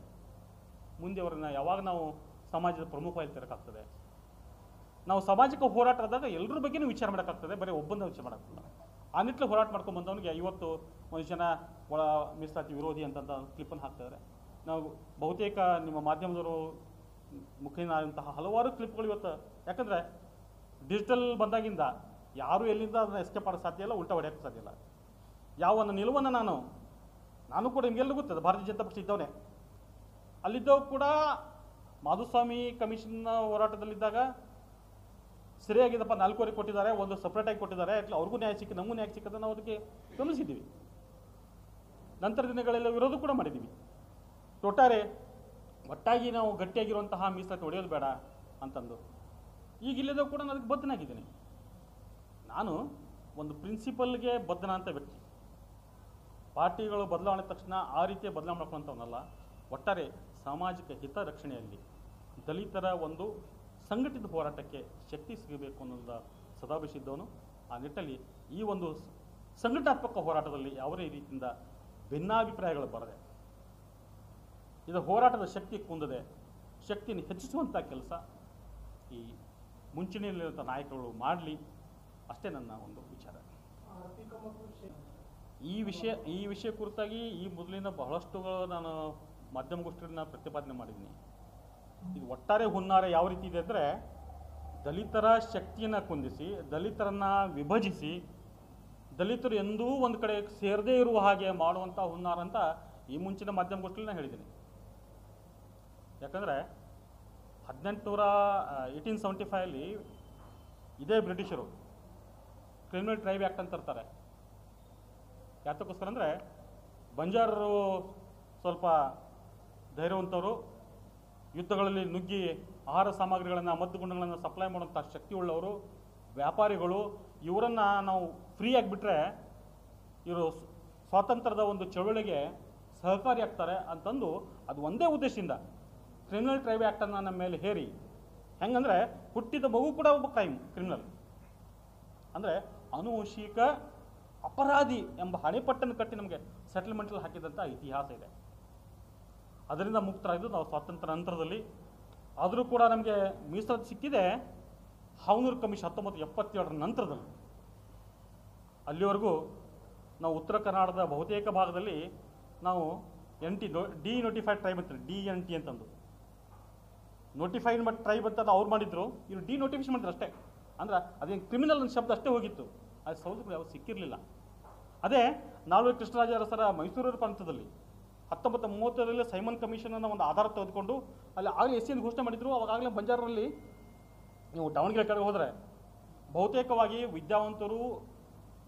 ಮುಂದೆ ಅವ್ರನ್ನ ಯಾವಾಗ ನಾವು ಸಮಾಜದ ಪ್ರಮುಖವಾಗಿ ತರಕಾಗ್ತದೆ. ನಾವು ಸಾಮಾಜಿಕ ಹೋರಾಟದಾಗ ಎಲ್ಲರ ಬಗ್ಗೆನೂ ವಿಚಾರ ಮಾಡೋಕ್ಕಾಗ್ತದೆ, ಬರೀ ಒಬ್ಬಂದ ವಿಚಾರ ಮಾಡೋಕ್ಕಾಗಲ್ಲ. ಆ ನಿಟ್ಟಿನಲ್ಲಿ ಹೋರಾಟ ಮಾಡ್ಕೊಂಡು ಬಂದವನಿಗೆ ಇವತ್ತು ಒಂದು ಜನ ಒಳ ಮೀಸಲಾತಿ ವಿರೋಧಿ ಅಂತಂತ ಕ್ಲಿಪ್ಪನ್ನು ಹಾಕ್ತಾಯಿದ್ದಾರೆ. ನಾವು ಬಹುತೇಕ ನಿಮ್ಮ ಮಾಧ್ಯಮದವರು ಮುಖೇನಾದಂತಹ ಹಲವಾರು ಕ್ಲಿಪ್ಗಳು ಇವತ್ತು, ಯಾಕಂದರೆ ಡಿಜಿಟಲ್ ಬಂದಾಗಿಂದ ಯಾರು ಎಲ್ಲಿಂದ ಅದನ್ನು ಎಸ್ಕೇಪ್ ಮಾಡೋಕ್ಕೆ ಸಾಧ್ಯ ಇಲ್ಲ, ಉಲ್ಟಾ ಹೊಡೆಯೋಕ್ಕೆ ಸಾಧ್ಯ ಇಲ್ಲ. ಯಾವ ನಿಲುವನ್ನು ನಾನು ಕೂಡ ನಿಮಗೆಲ್ಲರೂ ಗೊತ್ತದ, ಭಾರತೀಯ ಜನತಾ ಪಕ್ಷ ಇದ್ದವನೇ. ಅಲ್ಲಿದ್ದವು ಕೂಡ ಮಾಧುಸ್ವಾಮಿ ಕಮಿಷನ್ ಹೋರಾಟದಲ್ಲಿದ್ದಾಗ ಸರಿಯಾಗಿದ್ದಪ್ಪ, 4 ಕೊಟ್ಟಿದ್ದಾರೆ, ಒಂದು ಸಪ್ರೇಟಾಗಿ ಕೊಟ್ಟಿದ್ದಾರೆ, ಅವ್ರಿಗೂ ನ್ಯಾಯ ಸಿಕ್ಕಿದೆ, ನಮಗೂ ನ್ಯಾಯ ಸಿಕ್ಕದ ನಾವು ಅದಕ್ಕೆ ಗಮನಿಸಿದ್ದೀವಿ. ನಂತರ ದಿನಗಳೆಲ್ಲ ವಿರೋಧ ಕೂಡ ಮಾಡಿದ್ದೀವಿ. ಒಟ್ಟಾಗಿ ನಾವು ಗಟ್ಟಿಯಾಗಿರುವಂತಹ ಮೀಸಲಾತಿ ಹೊಡೆಯೋದು ಬೇಡ ಅಂತಂದು ಈಗ ಇಲ್ಲದ ಕೂಡ ನಾನು ಅದಕ್ಕೆ ಬದ್ಧನಾಗಿದ್ದೀನಿ. ನಾನು ಒಂದು ಪ್ರಿನ್ಸಿಪಲ್ಗೆ ಬದ್ಧನಾದಂಥ ವ್ಯಕ್ತಿ. ಪಾರ್ಟಿಗಳು ಬದಲಾವಣೆ ತಕ್ಷಣ ಆ ರೀತಿಯ ಬದಲಾವಣೆ ಮಾಡ್ಕೊಳ್ಳೋಂಥವನ್ನಲ್ಲ. ಒಟ್ಟಾರೆ ಸಾಮಾಜಿಕ ಹಿತ ರಕ್ಷಣೆಯಲ್ಲಿ ದಲಿತರ ಒಂದು ಸಂಘಟಿತ ಹೋರಾಟಕ್ಕೆ ಶಕ್ತಿ ಸಿಗಬೇಕು ಅನ್ನೋದು ಸದಾ ಬಯಸಿದ್ದವನು. ಆ ನಿಟ್ಟಲ್ಲಿ ಈ ಒಂದು ಸಂಘಟನಾತ್ಮಕ ಹೋರಾಟದಲ್ಲಿ ಯಾವುದೇ ರೀತಿಯಿಂದ ಭಿನ್ನಾಭಿಪ್ರಾಯಗಳು ಬರದೆ ಇದು ಹೋರಾಟದ ಶಕ್ತಿ ಕುಂದದೆ ಶಕ್ತಿಯನ್ನು ಹೆಚ್ಚಿಸುವಂಥ ಕೆಲಸ ಈ ಮುಂಚೂಣಿಯಲ್ಲಿರುವಂಥ ನಾಯಕರುಗಳು ಮಾಡಲಿ, ಅಷ್ಟೇ ನನ್ನ ಒಂದು ವಿಚಾರ. ಈ ವಿಷಯ ಕುರಿತಾಗಿ ಈ ಮೊದಲಿನ ಬಹಳಷ್ಟುಗಳು ನಾನು ಮಾಧ್ಯಮಗೋಷ್ಠಿಗಳನ್ನ ಪ್ರತಿಪಾದನೆ ಮಾಡಿದ್ದೀನಿ. ಇದು ಒಟ್ಟಾರೆ ಹುನ್ನಾರ ಯಾವ ರೀತಿ ಇದೆ ಅಂದರೆ, ದಲಿತರ ಶಕ್ತಿಯನ್ನು ಕುಂದಿಸಿ, ದಲಿತರನ್ನು ವಿಭಜಿಸಿ, ದಲಿತರು ಎಂದೂ ಒಂದು ಕಡೆ ಸೇರದೇ ಇರುವ ಹಾಗೆ ಮಾಡುವಂಥ ಹುನ್ನಾರ ಅಂತ ಈ ಮುಂಚಿನ ಮಾಧ್ಯಮಗೋಷ್ಠಿಯಲ್ಲಿ ನಾನು ಹೇಳಿದ್ದೀನಿ. ಯಾಕಂದರೆ 1875 ಇದೇ ಬ್ರಿಟಿಷರು ಕ್ರಿಮಿನಲ್ ಟ್ರೈಬ್ ಆ್ಯಕ್ಟ್ ಅಂತ ತರ್ತಾರೆ. ಯಾತಕ್ಕೋಸ್ಕರ ಅಂದರೆ ಬಂಜಾರರು ಸ್ವಲ್ಪ ಧೈರ್ಯವಂತವರು, ಯುದ್ಧಗಳಲ್ಲಿ ನುಗ್ಗಿ ಆಹಾರ ಸಾಮಗ್ರಿಗಳನ್ನು, ಮದ್ದುಗುಂಡಗಳನ್ನು ಸಪ್ಲೈ ಮಾಡುವಂಥ ಶಕ್ತಿ ಉಳ್ಳವರು, ವ್ಯಾಪಾರಿಗಳು, ಇವರನ್ನು ನಾವು ಫ್ರೀಯಾಗಿ ಬಿಟ್ಟರೆ ಇವರು ಸ್ವಾತಂತ್ರ್ಯದ ಒಂದು ಚಳುವಳಿಗೆ ಸಹಕಾರಿಯಾಗ್ತಾರೆ ಅಂತಂದು ಅದು ಒಂದೇ ಉದ್ದೇಶದಿಂದ ಕ್ರಿಮಿನಲ್ ಟ್ರೈಬ್ ಆ್ಯಕ್ಟನ್ನು ನಮ್ಮ ಮೇಲೆ ಹೇರಿ, ಹೆಂಗಂದರೆ ಹುಟ್ಟಿದ ಮಗು ಕೂಡ ಒಬ್ಬ ಕ್ರಿಮಿನಲ್. ಅಂದರೆ ಆನುವಂಶಿಕ ಅಪರಾಧಿ ಎಂಬ ಹಣೆಪಟ್ಟನ್ನು ಕಟ್ಟಿ ನಮಗೆ ಸೆಟಲ್ಮೆಂಟಲ್ಲಿ ಹಾಕಿದಂಥ ಇತಿಹಾಸ ಇದೆ. ಅದರಿಂದ ಮುಕ್ತರಾಗಿದ್ದು ನಾವು ಸ್ವಾತಂತ್ರ್ಯ ನಂತರದಲ್ಲಿ. ಆದರೂ ಕೂಡ ನಮಗೆ ಮೀಸಲಾತಿ ಸಿಕ್ಕಿದೆ ಹಾವನೂರು ಕಮಿಷನ್ 1977ರ ನಂತರದಲ್ಲಿ. ಅಲ್ಲಿವರೆಗೂ ನಾವು ಉತ್ತರ ಕರ್ನಾಟಕದ ಬಹುತೇಕ ಭಾಗದಲ್ಲಿ ನಾವು ಡಿ ನೋಟಿಫೈಡ್ ಟ್ರೈಬ್ ಅಂತಾರೆ, DNT ಅಂತಂದು. ನೋಟಿಫೈಡ್ ಟ್ರೈಬ್ ಅಂತ ಅವ್ರು ಮಾಡಿದ್ರು, ಇವರು ಡಿ ನೋಟಿಫಿಕೇಶನ್ ಮಾಡಿದ್ರು ಅಷ್ಟೇ. ಅಂದ್ರೆ ಅದೇನು ಕ್ರಿಮಿನಲ್ ಅಂತ ಶಬ್ದ ಅಷ್ಟೇ ಹೋಗಿತ್ತು, ಅದು ಸೌಲಭ್ಯ ಯಾವುದು ಸಿಕ್ಕಿರಲಿಲ್ಲ. ಅದೇ ನಾಲ್ವರು ಕೃಷ್ಣರಾಜ ಅರಸರ ಮೈಸೂರರ ಪ್ರಾಂತದಲ್ಲಿ 1930ರಲ್ಲಿ ಸೈಮನ್ ಕಮಿಷನ್ ಅನ್ನೋ ಒಂದು ಆಧಾರ ತೆಗೆದುಕೊಂಡು ಅಲ್ಲಿ ಆಗಲೇ SC ಅಂತ ಘೋಷಣೆ ಮಾಡಿದ್ರು. ಅವಾಗಲೇ ಬಂಜಾರಲ್ಲಿ ನೀವು ದಾವಣಗೆರೆ ಕಡೆ ಹೋದರೆ ಬಹುತೇಕವಾಗಿ ವಿದ್ಯಾವಂತರು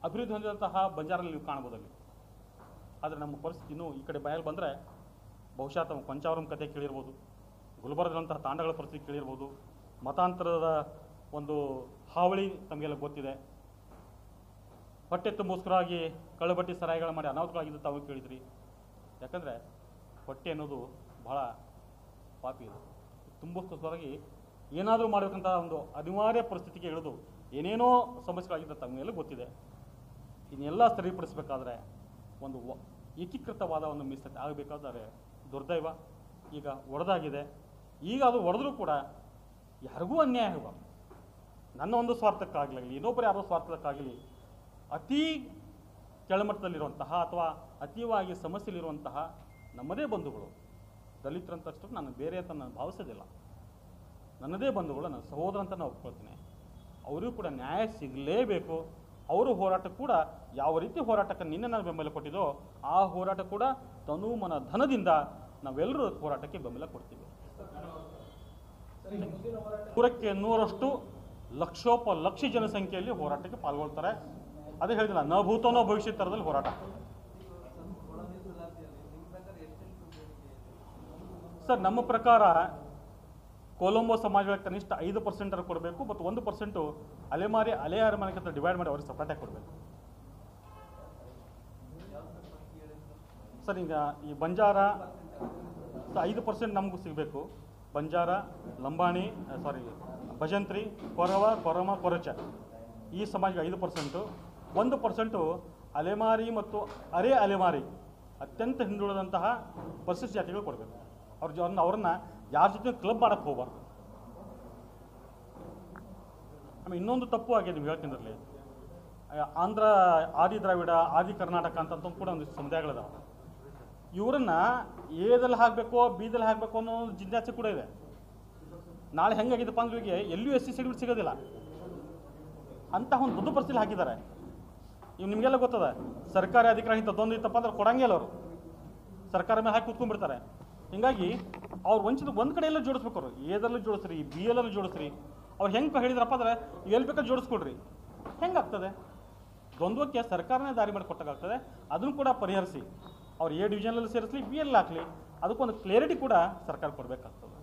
ಅಭಿವೃದ್ಧಿ ಹೊಂದಿದಂತಹ ಬಂಜಾರಲ್ಲಿ ನೀವು ಕಾಣ್ಬೋದಲ್ಲಿ. ಆದರೆ ನಮ್ಮ ಪರಿಸ್ಥಿತಿ ಇನ್ನೂ ಈ ಕಡೆ ಬಯಲು ಬಂದರೆ ಬಹುಶಃ ತಮ್ಮ ಕೊಂಚಾವರಂ ಕಥೆ ಕೇಳಿರ್ಬೋದು, ಗುಲ್ಬರ್ಗದಂತಹ ತಾಂಡಗಳ ಪರಿಸ್ಥಿತಿ ಕೇಳಿರ್ಬೋದು, ಮತಾಂತರದ ಒಂದು ಹಾವಳಿ ತಮಗೆಲ್ಲ ಗೊತ್ತಿದೆ. ಹೊಟ್ಟೆ ತುಂಬೋಸ್ಕರವಾಗಿ ಕಳ್ಳಬಟ್ಟಿ ಸರಾಯಿಗಳು ಮಾಡಿ ಅನಾಹುತಗಳಾಗಿದ್ದು ತಾವು ಕೇಳಿದ್ರಿ. ಯಾಕಂದರೆ ಹೊಟ್ಟೆ ಅನ್ನೋದು ಬಹಳ ಪಾಪಿ ಇದೆ. ತುಂಬೋಸ್ಕರವಾಗಿ ಏನಾದರೂ ಮಾಡಬೇಕಂತ ಒಂದು ಅನಿವಾರ್ಯ ಪರಿಸ್ಥಿತಿಗೆ ಇಳಿದು ಏನೇನೋ ಸಮಸ್ಯೆಗಳಾಗಿದ್ದ ತಮಗೆಲ್ಲ ಗೊತ್ತಿದೆ. ಇನ್ನೆಲ್ಲ ಸರಿಪಡಿಸಬೇಕಾದ್ರೆ ಒಂದು ಏಕೀಕೃತವಾದ ಒಂದು ಮೀಸಲಾತಿ ಆಗಬೇಕಾದರೆ ದುರ್ದೈವ ಈಗ ಒಡೆದಾಗಿದೆ. ಈಗ ಅದು ಒಡೆದ್ರೂ ಕೂಡ ಯಾರಿಗೂ ಅನ್ಯಾಯ ಆಗಬಾರ್ದು. ನನ್ನ ಒಂದು ಸ್ವಾರ್ಥಕ್ಕಾಗಲಿ, ಇನ್ನೊಬ್ಬರು ಯಾರೋ ಸ್ವಾರ್ಥಕ್ಕಾಗಲಿ, ಅತಿ ಕೆಳಮಟ್ಟದಲ್ಲಿರುವಂತಹ ಅಥವಾ ಅತೀವಾಗಿ ಸಮಸ್ಯೆಯಲ್ಲಿರುವಂತಹ ನಮ್ಮದೇ ಬಂಧುಗಳು, ದಲಿತರಂತಷ್ಟು ನಾನು ಬೇರೆ ಅಂತ ನಾನು ಭಾವಿಸೋದಿಲ್ಲ. ನನ್ನದೇ ಬಂಧುಗಳು, ನನ್ನ ಸಹೋದರ ಅಂತ ನಾನು ಒಪ್ಕೊಳ್ತೀನಿ. ಅವರಿಗೂ ಕೂಡ ನ್ಯಾಯ ಸಿಗಲೇಬೇಕು. ಅವರು ಹೋರಾಟ ಕೂಡ ಯಾವ ರೀತಿ ಹೋರಾಟಕ್ಕೆ ನಿನ್ನೆ ನಾನು ಬೆಂಬಲ ಕೊಟ್ಟಿದ್ದೋ ಆ ಹೋರಾಟ ಕೂಡ ತನು ಮನ ಧನದಿಂದ ನಾವೆಲ್ಲರೂ ಹೋರಾಟಕ್ಕೆ ಬೆಂಬಲ ಕೊಡ್ತೀವಿ. 100ಕ್ಕೆ 100ರಷ್ಟು ಲಕ್ಷೋಪಲಕ್ಷ ಜನಸಂಖ್ಯೆಯಲ್ಲಿ ಹೋರಾಟಕ್ಕೆ ಪಾಲ್ಗೊಳ್ತಾರೆ. ಅದೇ ಹೇಳಿದಿಲ್ಲ, ನ ಭೂತನೋ ಭವಿಷ್ಯ ಥರದಲ್ಲಿ ಹೋರಾಟ. ಸರ್, ನಮ್ಮ ಪ್ರಕಾರ ಕೊಲಂಬೋ ಸಮಾಜಗಳ ಕನಿಷ್ಠ 5% ಕೊಡಬೇಕು ಮತ್ತು 1% ಅಲೆಮಾರಿ ಅಲೆಮಾರಿಗಿಂತ ಡಿವೈಡ್ ಮಾಡಿ ಅವ್ರಿಗೆ ಸಪ್ರೇಟಾಗಿ ಕೊಡಬೇಕು. ಸರ್, ಈಗ ಈ ಬಂಜಾರ 5% ನಮಗೂ ಸಿಗಬೇಕು. ಬಂಜಾರ, ಲಂಬಾಣಿ, ಭಜಂತ್ರಿ, ಕೊರಮ, ಕೊರಚ ಈ ಸಮಾಜಕ್ಕೆ 5%. 1% ಅಲೆಮಾರಿ ಮತ್ತು ಅಲೆಮಾರಿ ಅತ್ಯಂತ ಹಿಂದುಳಿದಂತಹ ಪರಿಶಿಷ್ಟ ಜಾತಿಗಳು ಕೊಡಬೇಕು. ಅವ್ರನ್ನ ಯಾರ ಜೊತೆ ಕ್ಲಬ್ ಮಾಡಕ್ಕೆ ಹೋಗಬಾರ್ದು. ಆಮೇಲೆ ಇನ್ನೊಂದು ತಪ್ಪು ಆಗಿದೆ, ನೀವು ಹೇಳ್ತಿದ್ರಲ್ಲಿ ಆಂಧ್ರ ಆದಿ ದ್ರಾವಿಡ, ಆದಿ ಕರ್ನಾಟಕ ಅಂತ ಕೂಡ ಒಂದು ಸಮುದಾಯಗಳಿದಾವೆ. ಇವರನ್ನ ಎದಲ್ಲಿ ಹಾಕಬೇಕೋ ಬಿದಲ್ಲಿ ಹಾಕಬೇಕು ಅನ್ನೋ ಜಿಜ್ಞಾಸೆ ಕೂಡ ಇದೆ. ನಾಳೆ ಹೆಂಗಾಗಿದ್ದಪ್ಪ ಅಂದ್ರೆ ಇವರಿಗೆ ಎಲ್ಲೂ SC ಸರ್ಟಿಫಿಕೇಟ್ ಸಿಗೋದಿಲ್ಲ. ಅಂತಹ ಒಂದು ದೊಡ್ಡ ಪರಿಸ್ಥಿತಿ ಹಾಕಿದ್ದಾರೆ. ಇವು ನಿಮಗೆಲ್ಲ ಗೊತ್ತದ, ಸರ್ಕಾರಿ ಅಧಿಕಾರ ಇಂಥದ್ದೊಂದು ಇತ್ತಪ್ಪ ಅಂದ್ರೆ ಕೊಡಂಗಿಲ್ಲ ಅವರು, ಸರ್ಕಾರ ಮೇಲೆ ಹಾಕಿ ಕೂತ್ಕೊಂಡ್ಬಿಡ್ತಾರೆ. ಹೀಗಾಗಿ ಅವ್ರು ಒಂದು ಕಡೆಯೆಲ್ಲ ಜೋಡಿಸ್ಬೇಕು. ಅವರು ಎದಲ್ಲೂ ಜೋಡಿಸ್ರಿ, BLಲ್ಲೂ ಜೋಡಿಸ್ರಿ. ಅವ್ರು ಹೆಂಗೆ ಹೇಳಿದ್ರಪ್ಪ ಅಂದ್ರೆ ಎಲ್ಲಿ ಬೇಕಾದ್ರೆ ಜೋಡಿಸ್ಕೊಡ್ರಿ. ಹೆಂಗಾಗ್ತದೆ? ದ್ವಂದ್ವಕ್ಕೆ ಸರ್ಕಾರನೇ ದಾರಿ ಮಾಡಿ ಕೊಟ್ಟಾಗ್ತದೆ. ಅದನ್ನು ಕೂಡ ಪರಿಹರಿಸಿ ಅವ್ರು A ಡಿವಿಷನಲ್ಲಿ ಸೇರಿಸಲಿ, BL ಹಾಕಲಿ, ಅದಕ್ಕೊಂದು ಕ್ಲಿಯರಿಟಿ ಕೂಡ ಸರ್ಕಾರ ಕೊಡಬೇಕಾಗ್ತದೆ.